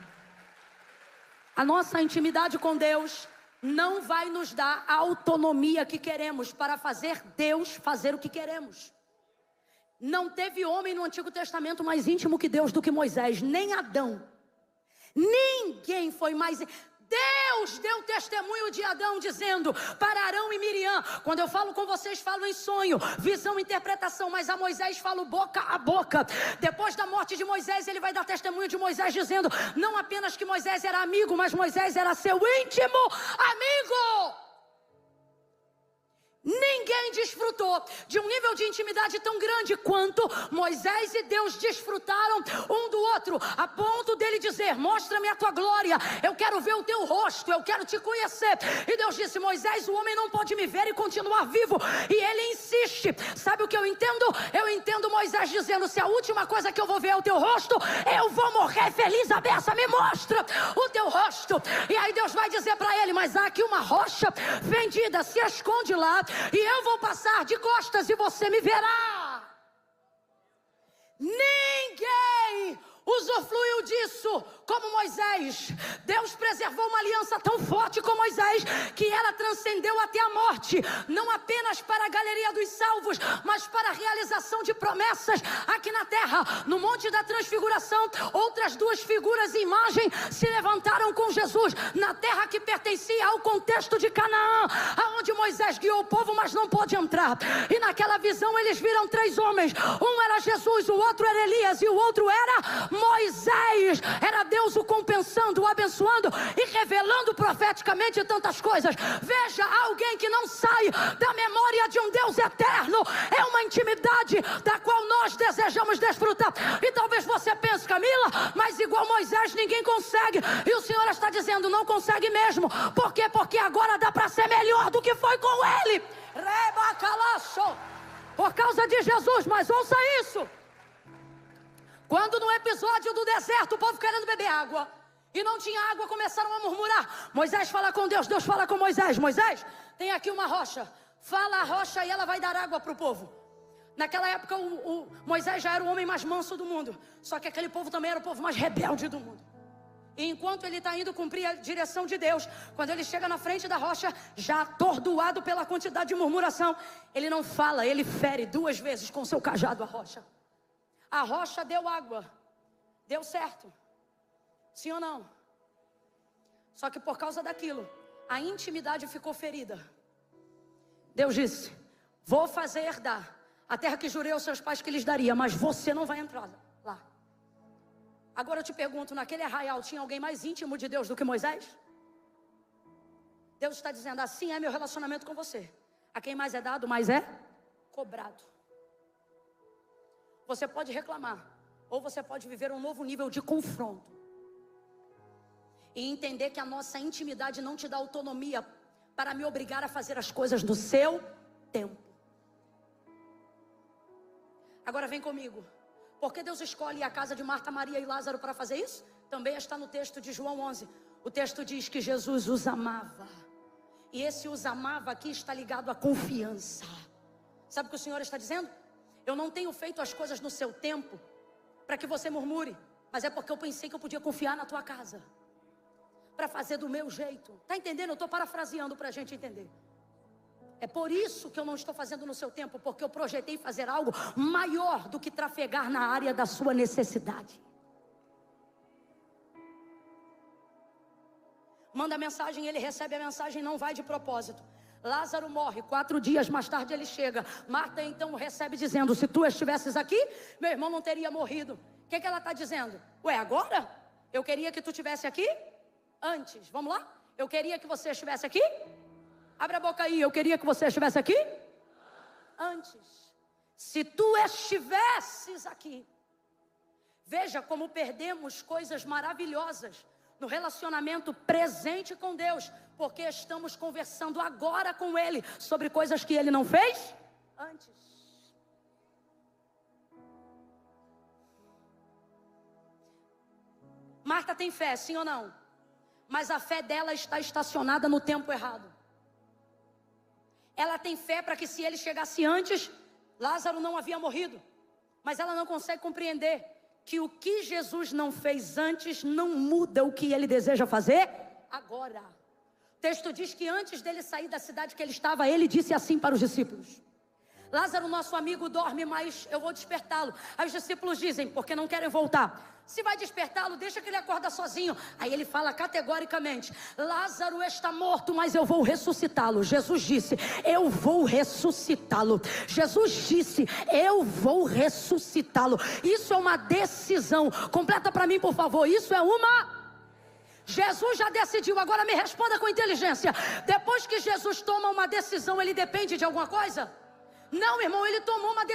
A nossa intimidade com Deus não vai nos dar a autonomia que queremos para fazer Deus fazer o que queremos. Não teve homem no Antigo Testamento mais íntimo que Deus do que Moisés, nem Adão. Ninguém foi mais... Deus deu testemunho de Adão dizendo para Arão e Miriam, quando eu falo com vocês, falo em sonho, visão, interpretação, mas a Moisés falo boca a boca. Depois da morte de Moisés, ele vai dar testemunho de Moisés dizendo, não apenas que Moisés era amigo, mas Moisés era seu íntimo amigo. Ninguém desfrutou de um nível de intimidade tão grande quanto Moisés e Deus desfrutaram um do outro, a ponto dele dizer, mostra-me a tua glória, eu quero ver o teu rosto, eu quero te conhecer. E Deus disse, Moisés, o homem não pode me ver e continuar vivo. E ele insiste, sabe o que eu entendo? Eu entendo Moisés dizendo, se a última coisa que eu vou ver é o teu rosto, eu vou morrer feliz a beça, me mostra o teu rosto. E aí Deus vai dizer para ele, mas há aqui uma rocha fendida, se esconde lá, e eu vou passar de costas e você me verá. Ninguém usufruiu disso como Moisés. Deus preservou uma aliança tão forte com Moisés que ela transcendeu até a morte, não apenas para a galeria dos salvos, mas para a realização de promessas aqui na terra. No Monte da Transfiguração, outras duas figuras e imagem se levantaram com Jesus na terra que pertencia ao contexto de Canaã, aonde Moisés guiou o povo, mas não pôde entrar. E naquela visão eles viram três homens, um era Jesus, o outro era Elias e o outro era Moisés. Era Deus o compensando, o abençoando e revelando profeticamente tantas coisas. Veja, alguém que não sai da memória de um Deus eterno. É uma intimidade da qual nós desejamos desfrutar. E talvez você pense, Camila, mas igual Moisés ninguém consegue. E o Senhor está dizendo, não consegue mesmo. Por quê? Porque agora dá para ser melhor do que foi com ele. Por causa de Jesus, mas ouça isso. Quando no episódio do deserto o povo querendo beber água e não tinha água, começaram a murmurar. Moisés fala com Deus, Deus fala com Moisés. Moisés, tem aqui uma rocha, fala a rocha e ela vai dar água para o povo. Naquela época Moisés já era o homem mais manso do mundo, só que aquele povo também era o povo mais rebelde do mundo. E enquanto ele está indo cumprir a direção de Deus, quando ele chega na frente da rocha, já atordoado pela quantidade de murmuração, ele não fala, ele fere 2 vezes com seu cajado a rocha. A rocha deu água, deu certo, sim ou não? Só que por causa daquilo, a intimidade ficou ferida. Deus disse: vou fazer herdar a terra que jurei aos seus pais que lhes daria, mas você não vai entrar lá. Agora eu te pergunto, naquele arraial tinha alguém mais íntimo de Deus do que Moisés? Deus está dizendo: assim é meu relacionamento com você. A quem mais é dado, mais é cobrado. Você pode reclamar, ou você pode viver um novo nível de confronto e entender que a nossa intimidade não te dá autonomia para me obrigar a fazer as coisas no seu tempo. Agora vem comigo. Por que Deus escolhe a casa de Marta, Maria e Lázaro para fazer isso? Também está no texto de João 11. O texto diz que Jesus os amava. E esse os amava aqui está ligado à confiança. Sabe o que o Senhor está dizendo? Eu não tenho feito as coisas no seu tempo para que você murmure, mas é porque eu pensei que eu podia confiar na tua casa, para fazer do meu jeito. Está entendendo? Eu estou parafraseando para a gente entender. É por isso que eu não estou fazendo no seu tempo, porque eu projetei fazer algo maior do que trafegar na área da sua necessidade. Manda a mensagem, ele recebe a mensagem, não vai de propósito. Lázaro morre, 4 dias mais tarde ele chega. Marta então recebe dizendo: se tu estivesses aqui, meu irmão não teria morrido. O que ela está dizendo? Ué, agora? Eu queria que tu estivesse aqui antes. Vamos lá? Eu queria que você estivesse aqui. Abra a boca aí, eu queria que você estivesse aqui antes. Se tu estivesses aqui. Veja como perdemos coisas maravilhosas no relacionamento presente com Deus, porque estamos conversando agora com Ele sobre coisas que Ele não fez antes. Marta tem fé, sim ou não? Mas a fé dela está estacionada no tempo errado. Ela tem fé para que se ele chegasse antes, Lázaro não havia morrido. Mas ela não consegue compreender que o que Jesus não fez antes não muda o que ele deseja fazer agora. O texto diz que antes dele sair da cidade que ele estava, ele disse assim para os discípulos: Lázaro, nosso amigo, dorme, mas eu vou despertá-lo. Aí os discípulos dizem: porque não querem voltar? Se vai despertá-lo, deixa que ele acorda sozinho. Aí ele fala categoricamente: Lázaro está morto, mas eu vou ressuscitá-lo. Jesus disse: eu vou ressuscitá-lo. Jesus disse: eu vou ressuscitá-lo. Isso é uma decisão. Completa para mim, por favor. Isso é uma... Jesus já decidiu. Agora me responda com inteligência. Depois que Jesus toma uma decisão, ele depende de alguma coisa? Não, irmão, ele tomou uma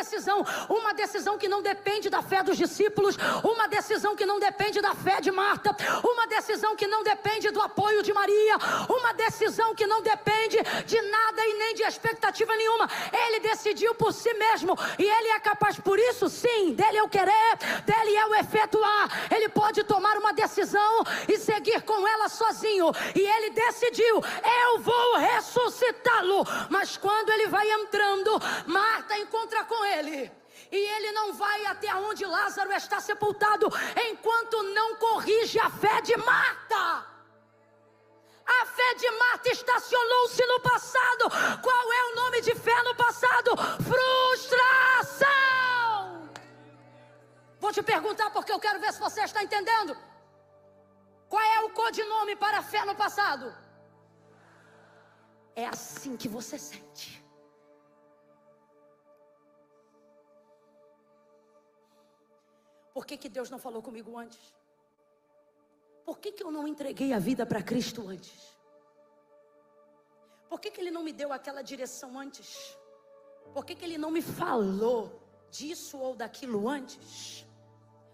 decisão que não depende da fé dos discípulos, uma decisão que não depende da fé de Marta, uma decisão que não depende do apoio de Maria, uma decisão que não depende de nada e nem de expectativa nenhuma. Ele decidiu por si mesmo, e ele é capaz, por isso sim, dele é o querer, dele é o efetuar. Ele pode tomar uma decisão e seguir com ela sozinho, e ele decidiu: eu vou ressuscitá-lo. Mas quando ele vai entrando, Marta encontra com ele, e ele não vai até onde Lázaro está sepultado, enquanto não corrige a fé de Marta. A fé de Marta estacionou-se no passado. Qual é o nome de fé no passado? Frustração. Vou te perguntar porque eu quero ver se você está entendendo. Qual é o codinome para a fé no passado? É assim que você sente. Por que Deus não falou comigo antes? Por que eu não entreguei a vida para Cristo antes? Por que Ele não me deu aquela direção antes? Por que Ele não me falou disso ou daquilo antes?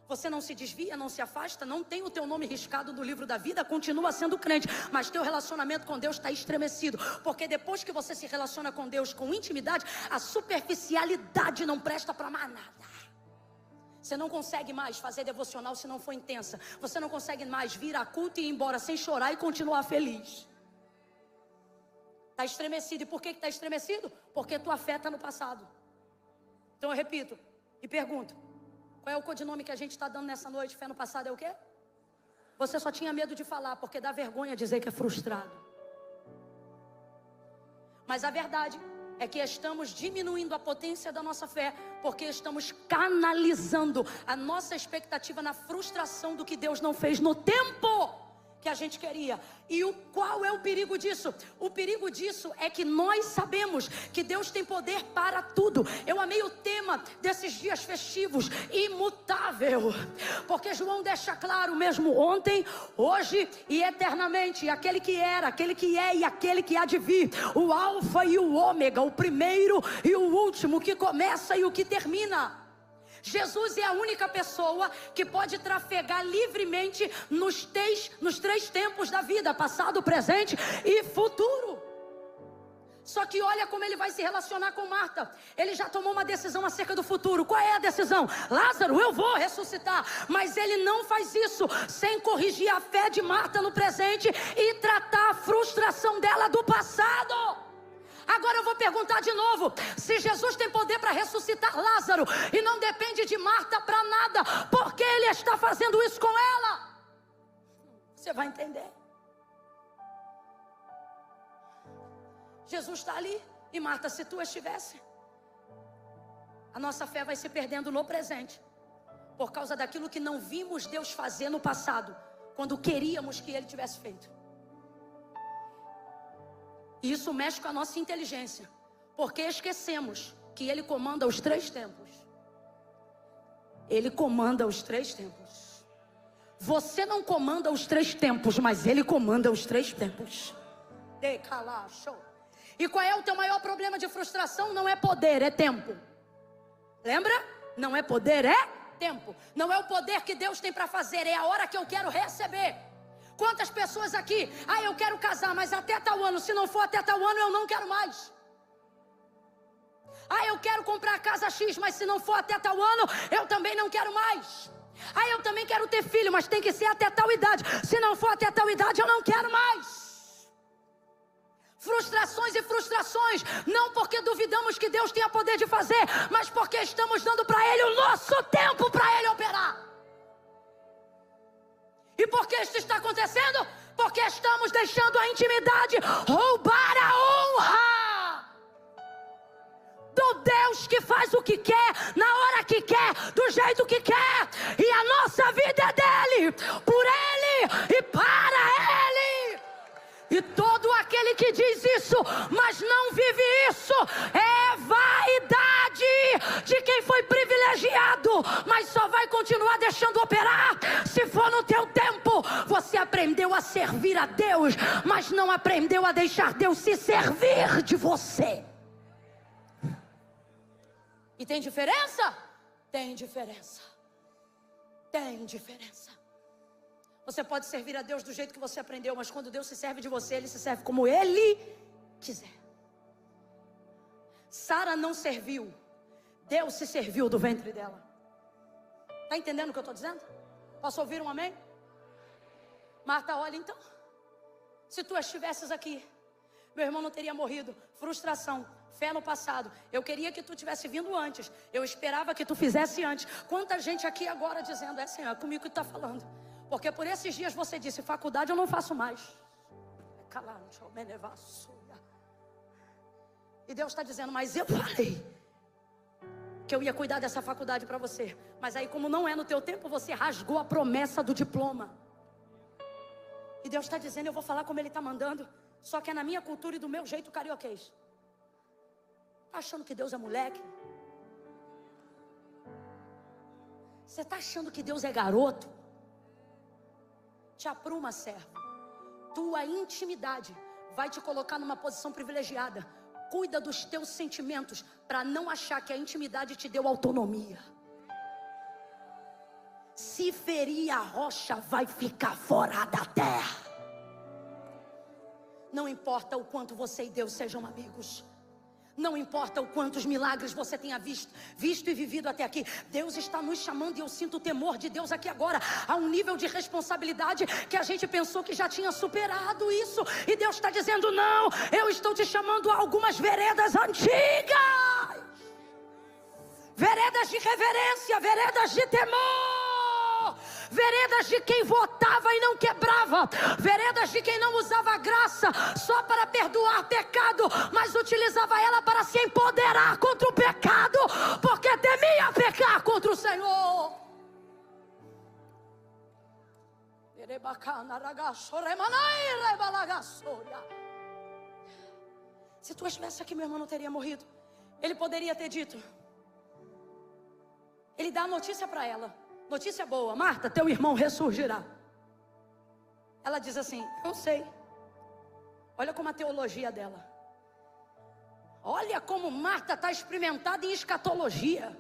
Você não se desvia, não se afasta, não tem o teu nome riscado no livro da vida, continua sendo crente, mas teu relacionamento com Deus está estremecido, porque depois que você se relaciona com Deus com intimidade, a superficialidade não presta para mais nada. Você não consegue mais fazer devocional se não for intensa. Você não consegue mais vir a culto e ir embora sem chorar e continuar feliz. Está estremecido. E por que está estremecido? Porque tua fé está no passado. Então eu repito e pergunto: qual é o codinome que a gente está dando nessa noite? Fé no passado é o quê? você só tinha medo de falar, porque dá vergonha dizer que é frustrado. Mas a verdade é que estamos diminuindo a potência da nossa fé, porque estamos canalizando a nossa expectativa na frustração do que Deus não fez no tempo que a gente queria. E qual é o perigo disso? O perigo disso é que nós sabemos que Deus tem poder para tudo. Eu amei o tema desses dias festivos, imutável, porque João deixa claro: mesmo ontem, hoje e eternamente, aquele que era, aquele que é e aquele que há de vir, o alfa e o ômega, o primeiro e o último, o que começa e o que termina. Jesus é a única pessoa que pode trafegar livremente nos três tempos da vida: passado, presente e futuro. Só que olha como ele vai se relacionar com Marta. Ele já tomou uma decisão acerca do futuro. Qual é a decisão? Lázaro, eu vou ressuscitar. Mas ele não faz isso sem corrigir a fé de Marta no presente e tratar a frustração dela do passado. Agora eu vou perguntar de novo: se Jesus tem poder para ressuscitar Lázaro e não depende de Marta para nada, por que ele está fazendo isso com ela? Você vai entender. Jesus está ali e Marta, se tu estivesse, a nossa fé vai se perdendo no presente, por causa daquilo que não vimos Deus fazer no passado, quando queríamos que Ele tivesse feito. E isso mexe com a nossa inteligência, porque esquecemos que Ele comanda os 3 tempos. Ele comanda os 3 tempos. Você não comanda os 3 tempos, mas Ele comanda os 3 tempos. E qual é o teu maior problema de frustração? Não é poder, é tempo. Lembra? Não é poder, é tempo. Não é o poder que Deus tem para fazer, é a hora que eu quero receber. Quantas pessoas aqui: eu quero casar, mas até tal ano, se não for até tal ano eu não quero mais. Eu quero comprar a casa X, mas se não for até tal ano eu também não quero mais. Eu também quero ter filho, mas tem que ser até tal idade, se não for até tal idade eu não quero mais. Frustrações e frustrações, não porque duvidamos que Deus tenha poder de fazer, mas porque estamos dando para Ele o nosso tempo para Ele operar. E por que isso está acontecendo? Porque estamos deixando a intimidade roubar a honra do Deus que faz o que quer, na hora que quer, do jeito que quer. E a nossa vida é dele, por Ele e para Ele. E todo aquele que diz isso, mas não vive isso, é vaidade de quem foi privilegiado, mas só vai continuar deixando operar se for no teu tempo. Você aprendeu a servir a Deus, mas não aprendeu a deixar Deus se servir de você. E tem diferença? Tem diferença. Tem diferença. Você pode servir a Deus do jeito que você aprendeu, mas quando Deus se serve de você, Ele se serve como Ele quiser. Sara não serviu, Deus se serviu do ventre dela. Está entendendo o que eu estou dizendo? Posso ouvir um amém? Marta, olha então, se tu estivesses aqui, meu irmão não teria morrido. Frustração, fé no passado. Eu queria que tu tivesse vindo antes, eu esperava que tu fizesse antes. Quanta gente aqui agora dizendo: Senhor, é comigo que tu está falando. Porque por esses dias você disse: faculdade eu não faço mais. E Deus está dizendo: mas eu falei que eu ia cuidar dessa faculdade para você. Mas aí, como não é no teu tempo, você rasgou a promessa do diploma. E Deus está dizendo: eu vou falar como Ele está mandando, só que é na minha cultura e do meu jeito carioquês. Está achando que Deus é moleque? Você está achando que Deus é garoto? Te apruma, servo. Tua intimidade vai te colocar numa posição privilegiada. Cuida dos teus sentimentos, para não achar que a intimidade te deu autonomia. Se ferir a rocha, vai ficar fora da terra. Não importa o quanto você e Deus sejam amigos. Não importa o quantos milagres você tenha visto e vivido até aqui. Deus está nos chamando, e eu sinto o temor de Deus aqui agora, a um nível de responsabilidade que a gente pensou que já tinha superado isso. E Deus está dizendo: não, eu estou te chamando a algumas veredas antigas, veredas de reverência, veredas de temor, veredas de quem votava e não quebrava, veredas de quem não usava a graça só para perdoar pecado, mas utilizava ela para se empoderar contra o pecado, porque temia pecar contra o Senhor. Se tu estivesse aqui, meu irmão não teria morrido. Ele poderia ter dito, ele dá a notícia para ela, notícia boa: Marta, teu irmão ressurgirá. Ela diz assim: eu sei. Olha como a teologia dela, olha como Marta está experimentada em escatologia.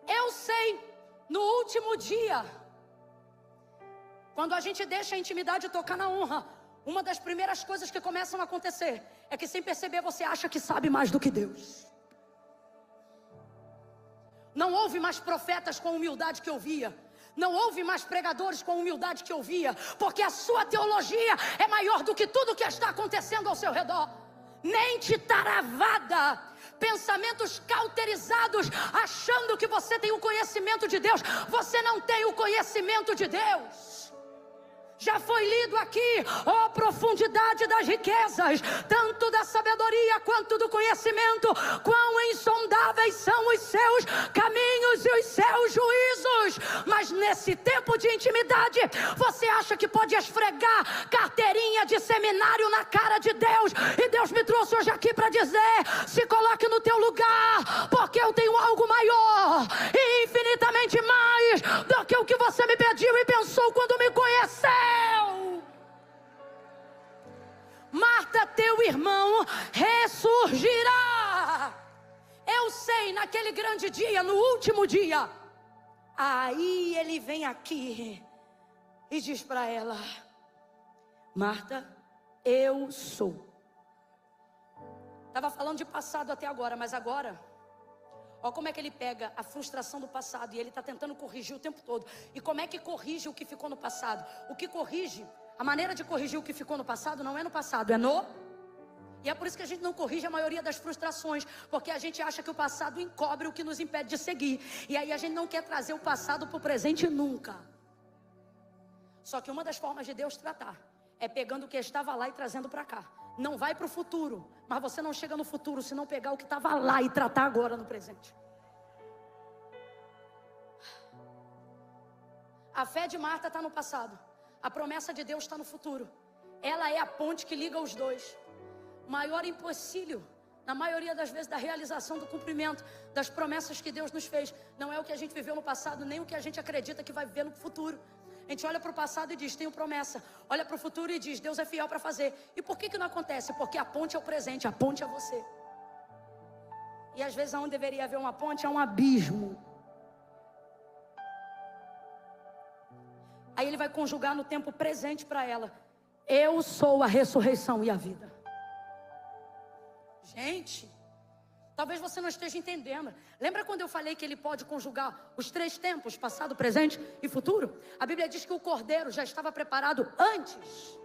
Eu sei, no último dia, quando a gente deixa a intimidade tocar na honra, uma das primeiras coisas que começam a acontecer é que, sem perceber, você acha que sabe mais do que Deus. Não houve mais profetas com humildade que ouvia. Não houve mais pregadores com humildade que ouvia, porque a sua teologia é maior do que tudo que está acontecendo ao seu redor. Mente taravada, pensamentos cauterizados, achando que você tem o conhecimento de Deus. Você não tem o conhecimento de Deus. Já foi lido aqui, ó profundidade das riquezas, tanto da sabedoria quanto do conhecimento, quão insondáveis são os seus caminhos e os seus juízos. Mas nesse tempo de intimidade, você acha que pode esfregar carteirinha de seminário na cara de Deus. E Deus me trouxe hoje aqui para dizer: se coloque no teu lugar, porque eu tenho algo maior e infinitamente mais do que o que você me pediu e pensou quando me conheceu. Marta, teu irmão ressurgirá. Eu sei, naquele grande dia, no último dia. Aí ele vem aqui e diz para ela: Marta, eu sou. Estava falando de passado até agora, mas agora, olha como é que ele pega a frustração do passado e ele está tentando corrigir o tempo todo. E como é que corrige o que ficou no passado? O que corrige, a maneira de corrigir o que ficou no passado não é no passado, é no... E é por isso que a gente não corrige a maioria das frustrações, porque a gente acha que o passado encobre o que nos impede de seguir. E aí a gente não quer trazer o passado para o presente nunca. Só que uma das formas de Deus tratar é pegando o que estava lá e trazendo para cá. Não vai para o futuro, mas você não chega no futuro se não pegar o que estava lá e tratar agora no presente. A fé de Marta está no passado, a promessa de Deus está no futuro. Ela é a ponte que liga os dois. O maior empecilho, na maioria das vezes, da realização do cumprimento das promessas que Deus nos fez, não é o que a gente viveu no passado, nem o que a gente acredita que vai viver no futuro. A gente olha para o passado e diz, tenho promessa. Olha para o futuro e diz, Deus é fiel para fazer. E por que não acontece? Porque a ponte é o presente, a ponte é você. E às vezes onde deveria haver uma ponte é um abismo. Aí ele vai conjugar no tempo presente para ela: eu sou a ressurreição e a vida. Gente, talvez você não esteja entendendo. Lembra quando eu falei que ele pode conjugar os 3 tempos, passado, presente e futuro? A Bíblia diz que o cordeiro já estava preparado antes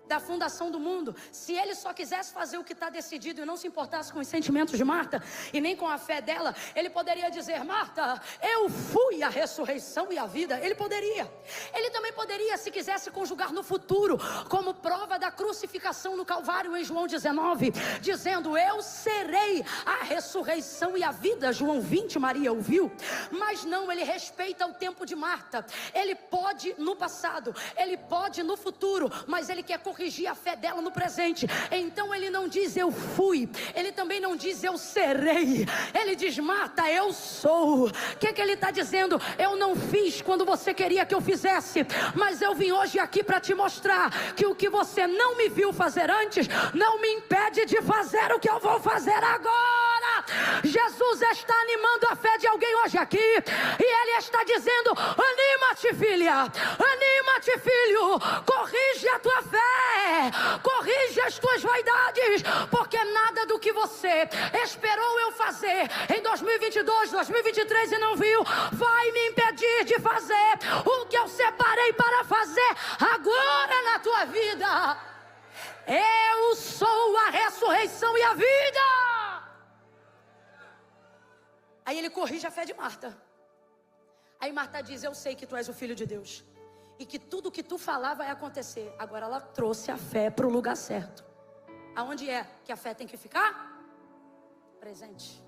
da fundação do mundo. Se ele só quisesse fazer o que está decidido e não se importasse com os sentimentos de Marta e nem com a fé dela, ele poderia dizer: Marta, eu fui a ressurreição e a vida. Ele poderia. Ele também poderia, se quisesse, conjugar no futuro, como prova da crucificação no Calvário em João 19, dizendo: eu serei a ressurreição e a vida. João 20, Maria ouviu. Mas não, ele respeita o tempo de Marta. Ele pode no passado, ele pode no futuro, mas ele quer corrigir a fé dela no presente. Então ele não diz eu fui, ele também não diz eu serei, ele diz: Marta, eu sou. O que ele está dizendo? Eu não fiz quando você queria que eu fizesse, mas eu vim hoje aqui para te mostrar que o que você não me viu fazer antes não me impede de fazer o que eu vou fazer agora. Jesus está animando a fé de alguém hoje aqui, e ele está dizendo: anima-te, filha, anima-te, filho, corrige a tua fé, corrige as tuas vaidades, porque nada do que você esperou eu fazer em 2022, 2023 e não viu, vai me impedir de fazer o que eu separei para fazer agora na tua vida. Eu sou a ressurreição e a vida. Aí ele corrige a fé de Marta. Aí Marta diz: eu sei que tu és o Filho de Deus, e que tudo que tu falar vai acontecer. Agora ela trouxe a fé para o lugar certo. Aonde é que a fé tem que ficar? Presente.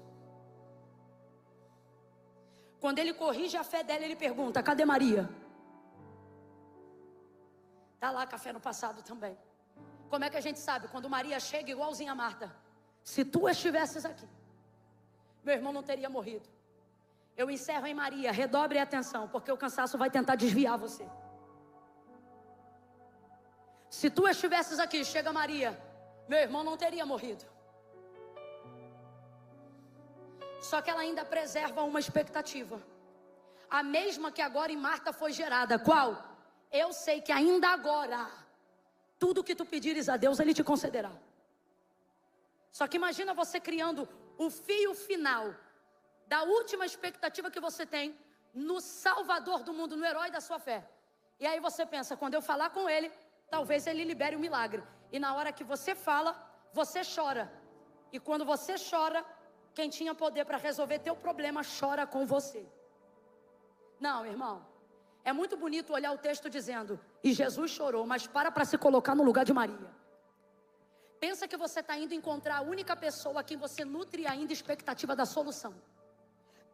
Quando ele corrige a fé dela, ele pergunta: cadê Maria? Está lá com a fé no passado também. Como é que a gente sabe? Quando Maria chega igualzinha a Marta: se tu estivesses aqui, meu irmão não teria morrido. Eu encerro em Maria, redobre a atenção, porque o cansaço vai tentar desviar você. Se tu estivesses aqui, chega Maria, meu irmão não teria morrido. Só que ela ainda preserva uma expectativa, a mesma que agora em Marta foi gerada. Qual? Eu sei que ainda agora, tudo que tu pedires a Deus, Ele te concederá. Só que imagina você criando o fio final da última expectativa que você tem no Salvador do mundo, no herói da sua fé. E aí você pensa: quando eu falar com Ele, talvez Ele libere um milagre. E na hora que você fala, você chora. E quando você chora, quem tinha poder para resolver teu problema chora com você. Não, irmão, é muito bonito olhar o texto dizendo: e Jesus chorou, mas para se colocar no lugar de Maria. Pensa que você está indo encontrar a única pessoa a quem você nutre ainda expectativa da solução.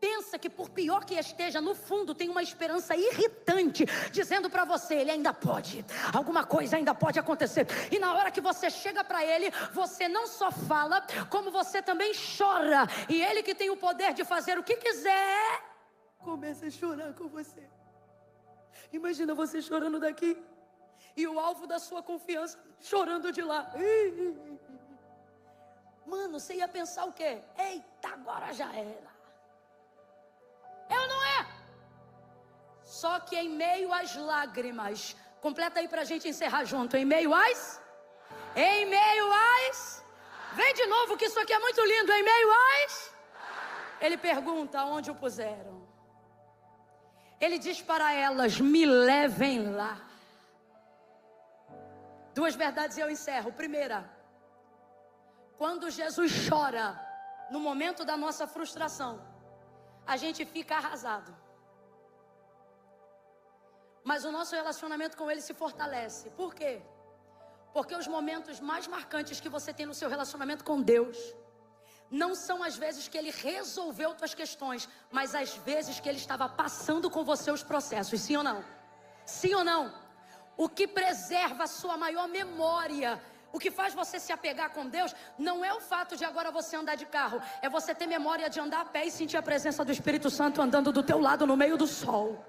Pensa que por pior que esteja, no fundo tem uma esperança irritante, dizendo para você: ele ainda pode, alguma coisa ainda pode acontecer. E na hora que você chega para ele, você não só fala, como você também chora. E ele, que tem o poder de fazer o que quiser, começa a chorar com você. Imagina você chorando daqui e o alvo da sua confiança chorando de lá. Mano, você ia pensar o quê? Eita, agora já era. Eu não é. Só que em meio às lágrimas, completa aí pra gente encerrar junto. Em meio às, vem de novo que isso aqui é muito lindo. Em meio às, ele pergunta: onde o puseram? Ele diz para elas: me levem lá. Duas verdades e eu encerro. Primeira, quando Jesus chora no momento da nossa frustração, a gente fica arrasado. Mas o nosso relacionamento com Ele se fortalece. Por quê? Porque os momentos mais marcantes que você tem no seu relacionamento com Deus não são as vezes que Ele resolveu tuas questões, mas as vezes que Ele estava passando com você os processos. Sim ou não? Sim ou não? O que preserva a sua maior memória, o que faz você se apegar com Deus, não é o fato de agora você andar de carro, é você ter memória de andar a pé e sentir a presença do Espírito Santo andando do teu lado no meio do sol.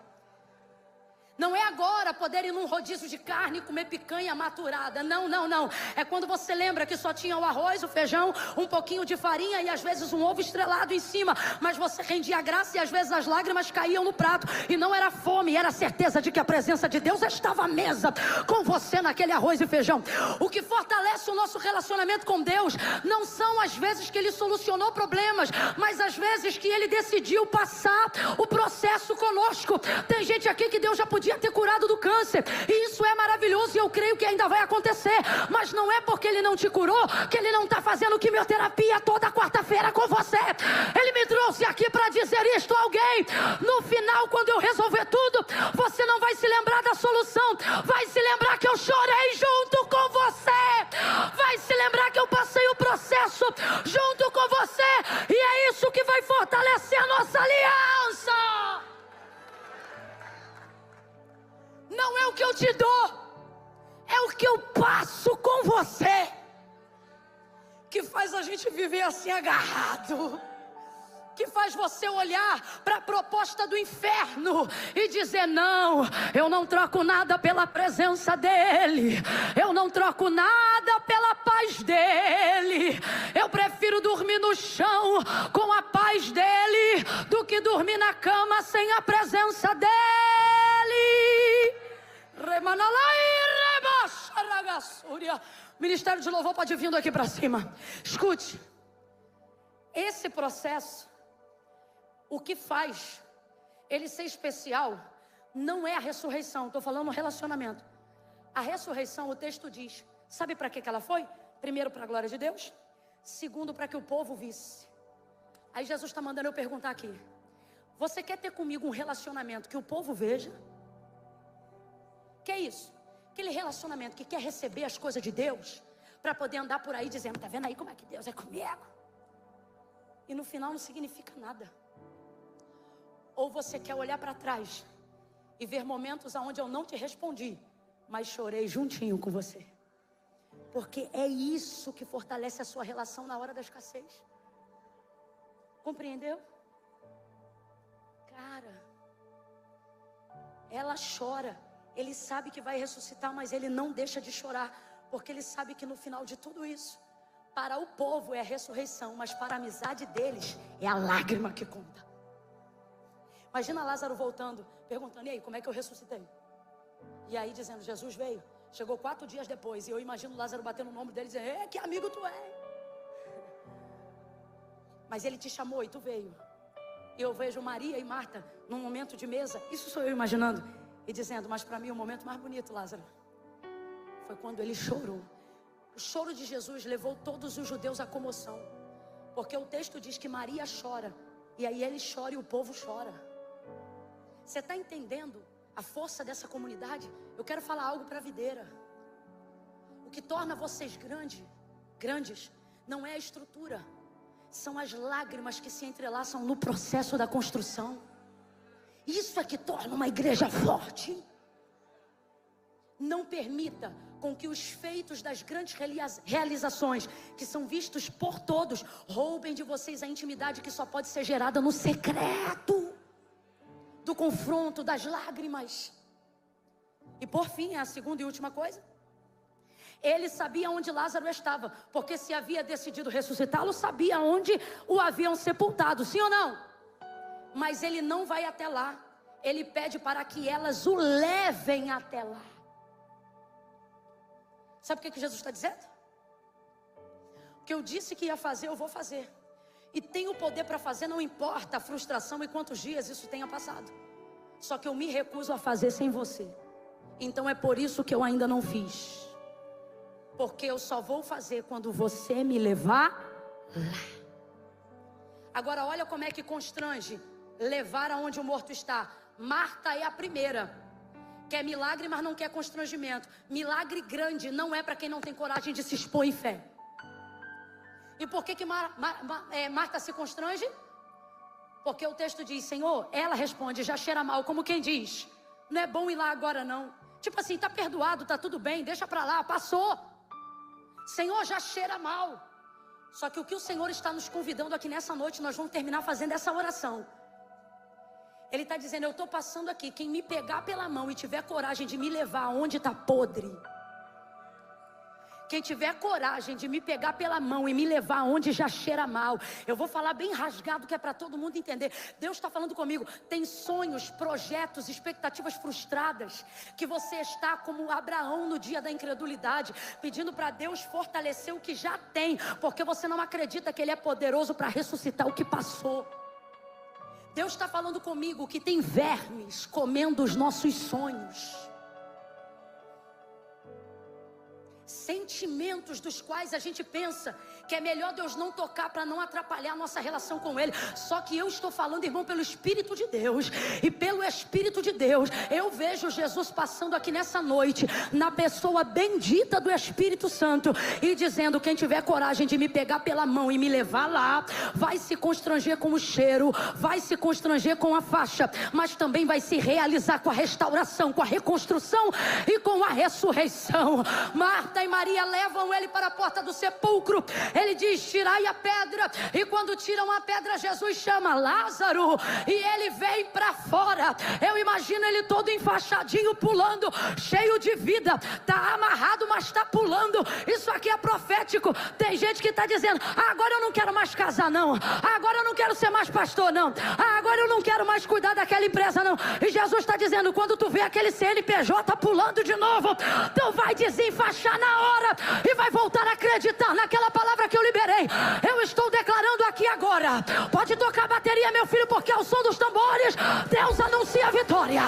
Não é agora poder ir num rodízio de carne e comer picanha maturada. Não, não, não. É quando você lembra que só tinha o arroz, o feijão, um pouquinho de farinha e às vezes um ovo estrelado em cima. Mas você rendia a graça e às vezes as lágrimas caíam no prato. E não era fome, era a certeza de que a presença de Deus estava à mesa com você naquele arroz e feijão. O que fortalece o nosso relacionamento com Deus não são as vezes que Ele solucionou problemas, mas as vezes que Ele decidiu passar o processo conosco. Tem gente aqui que Deus já podia ter curado do câncer, e isso é maravilhoso, e eu creio que ainda vai acontecer, mas não é porque Ele não te curou que Ele não está fazendo quimioterapia toda quarta-feira com você. Ele me trouxe aqui para dizer isto a alguém: no final, quando eu resolver tudo, você não vai se lembrar da solução, vai se lembrar que eu chorei junto com você, vai se lembrar que eu passei o processo junto com você, e é isso que vai fortalecer a nossa aliança. Não é o que eu te dou, é o que eu passo com você, que faz a gente viver assim agarrado, que faz você olhar para a proposta do inferno e dizer: não, eu não troco nada pela presença dEle, eu não troco nada pela paz dEle, eu prefiro dormir no chão com a paz dEle do que dormir na cama sem a presença dEle. Ministério de louvor pode vir aqui para cima. Escute, esse processo, o que faz ele ser especial não é a ressurreição. Estou falando relacionamento. A ressurreição, o texto diz, sabe para que ela foi? Primeiro, para a glória de Deus. Segundo, para que o povo visse. Aí Jesus está mandando eu perguntar aqui: Você quer ter comigo um relacionamento que o povo veja? Que é isso? Aquele relacionamento que quer receber as coisas de Deus, para poder andar por aí dizendo, tá vendo aí como é que Deus é comigo? E no final não significa nada. Ou você quer olhar para trás e ver momentos onde eu não te respondi, mas chorei juntinho com você. Porque é isso que fortalece a sua relação na hora da escassez. Compreendeu? Cara, ela chora. Ele sabe que vai ressuscitar, mas ele não deixa de chorar, porque ele sabe que no final de tudo isso, para o povo é a ressurreição, mas para a amizade deles é a lágrima que conta. Imagina Lázaro voltando, perguntando, e aí, como é que eu ressuscitei? E aí dizendo, Jesus veio, chegou 4 dias depois, e eu imagino Lázaro batendo no ombro dele e dizendo, que amigo tu é? Mas ele te chamou e tu veio. E eu vejo Maria e Marta num momento de mesa, isso sou eu imaginando, e dizendo, mas para mim o momento mais bonito, Lázaro, foi quando ele chorou. O choro de Jesus levou todos os judeus à comoção, porque o texto diz que Maria chora, e aí ele chora e o povo chora. Você está entendendo a força dessa comunidade? Eu quero falar algo para a videira. O que torna vocês grandes, não é a estrutura, são as lágrimas que se entrelaçam no processo da construção. Isso é que torna uma igreja forte. Não permita com que os feitos das grandes realizações, que são vistos por todos, roubem de vocês a intimidade que só pode ser gerada no secreto do confronto, das lágrimas. E por fim, a segunda e última coisa, ele sabia onde Lázaro estava, porque se havia decidido ressuscitá-lo, sabia onde o haviam sepultado, sim ou não? Mas ele não vai até lá, ele pede para que elas o levem até lá. Sabe o que Jesus está dizendo? O que eu disse que ia fazer, eu vou fazer. E tenho o poder para fazer, não importa a frustração e quantos dias isso tenha passado. Só que eu me recuso a fazer sem você. Então é por isso que eu ainda não fiz. Porque eu só vou fazer quando você me levar lá. Agora olha como é que constrange levar aonde o morto está. Marta é a primeira. Quer milagre, mas não quer constrangimento. Milagre grande não é para quem não tem coragem de se expor em fé. E por que Marta se constrange? Porque o texto diz, Senhor, ela responde, já cheira mal, como quem diz, não é bom ir lá agora não. Tipo assim, tá perdoado, tá tudo bem, deixa pra lá, passou. Senhor, já cheira mal. Só que o que o Senhor está nos convidando aqui nessa noite, nós vamos terminar fazendo essa oração. Ele está dizendo, eu estou passando aqui, quem me pegar pela mão e tiver coragem de me levar aonde está podre, quem tiver coragem de me pegar pela mão e me levar aonde já cheira mal, eu vou falar bem rasgado que é para todo mundo entender. Deus está falando comigo, tem sonhos, projetos, expectativas frustradas, que você está como Abraão no dia da incredulidade, pedindo para Deus fortalecer o que já tem, porque você não acredita que Ele é poderoso para ressuscitar o que passou. Deus está falando comigo que tem vermes comendo os nossos sonhos, sentimentos dos quais a gente pensa que é melhor Deus não tocar para não atrapalhar a nossa relação com Ele. Só que eu estou falando, irmão, pelo Espírito de Deus, e pelo Espírito de Deus eu vejo Jesus passando aqui nessa noite, na pessoa bendita do Espírito Santo, e dizendo, quem tiver coragem de me pegar pela mão e me levar lá, vai se constranger com o cheiro, vai se constranger com a faixa, mas também vai se realizar com a restauração, com a reconstrução e com a ressurreição. Marta e Maria levam ele para a porta do sepulcro. Ele diz, tirai a pedra. E quando tiram a pedra, Jesus chama Lázaro, e ele vem para fora. Eu imagino ele todo enfaixadinho, pulando, cheio de vida. Está amarrado, mas está pulando. Isso aqui é profético. Tem gente que está dizendo, agora eu não quero mais casar não, agora eu não quero ser mais pastor não, agora eu não quero mais cuidar daquela empresa não. E Jesus está dizendo, quando tu vê aquele CNPJ pulando de novo, tu vai desenfaixar na hora e vai voltar a acreditar naquela palavra que eu liberei. Eu estou declarando aqui agora. Pode tocar a bateria, meu filho, porque ao som dos tambores Deus anuncia a vitória.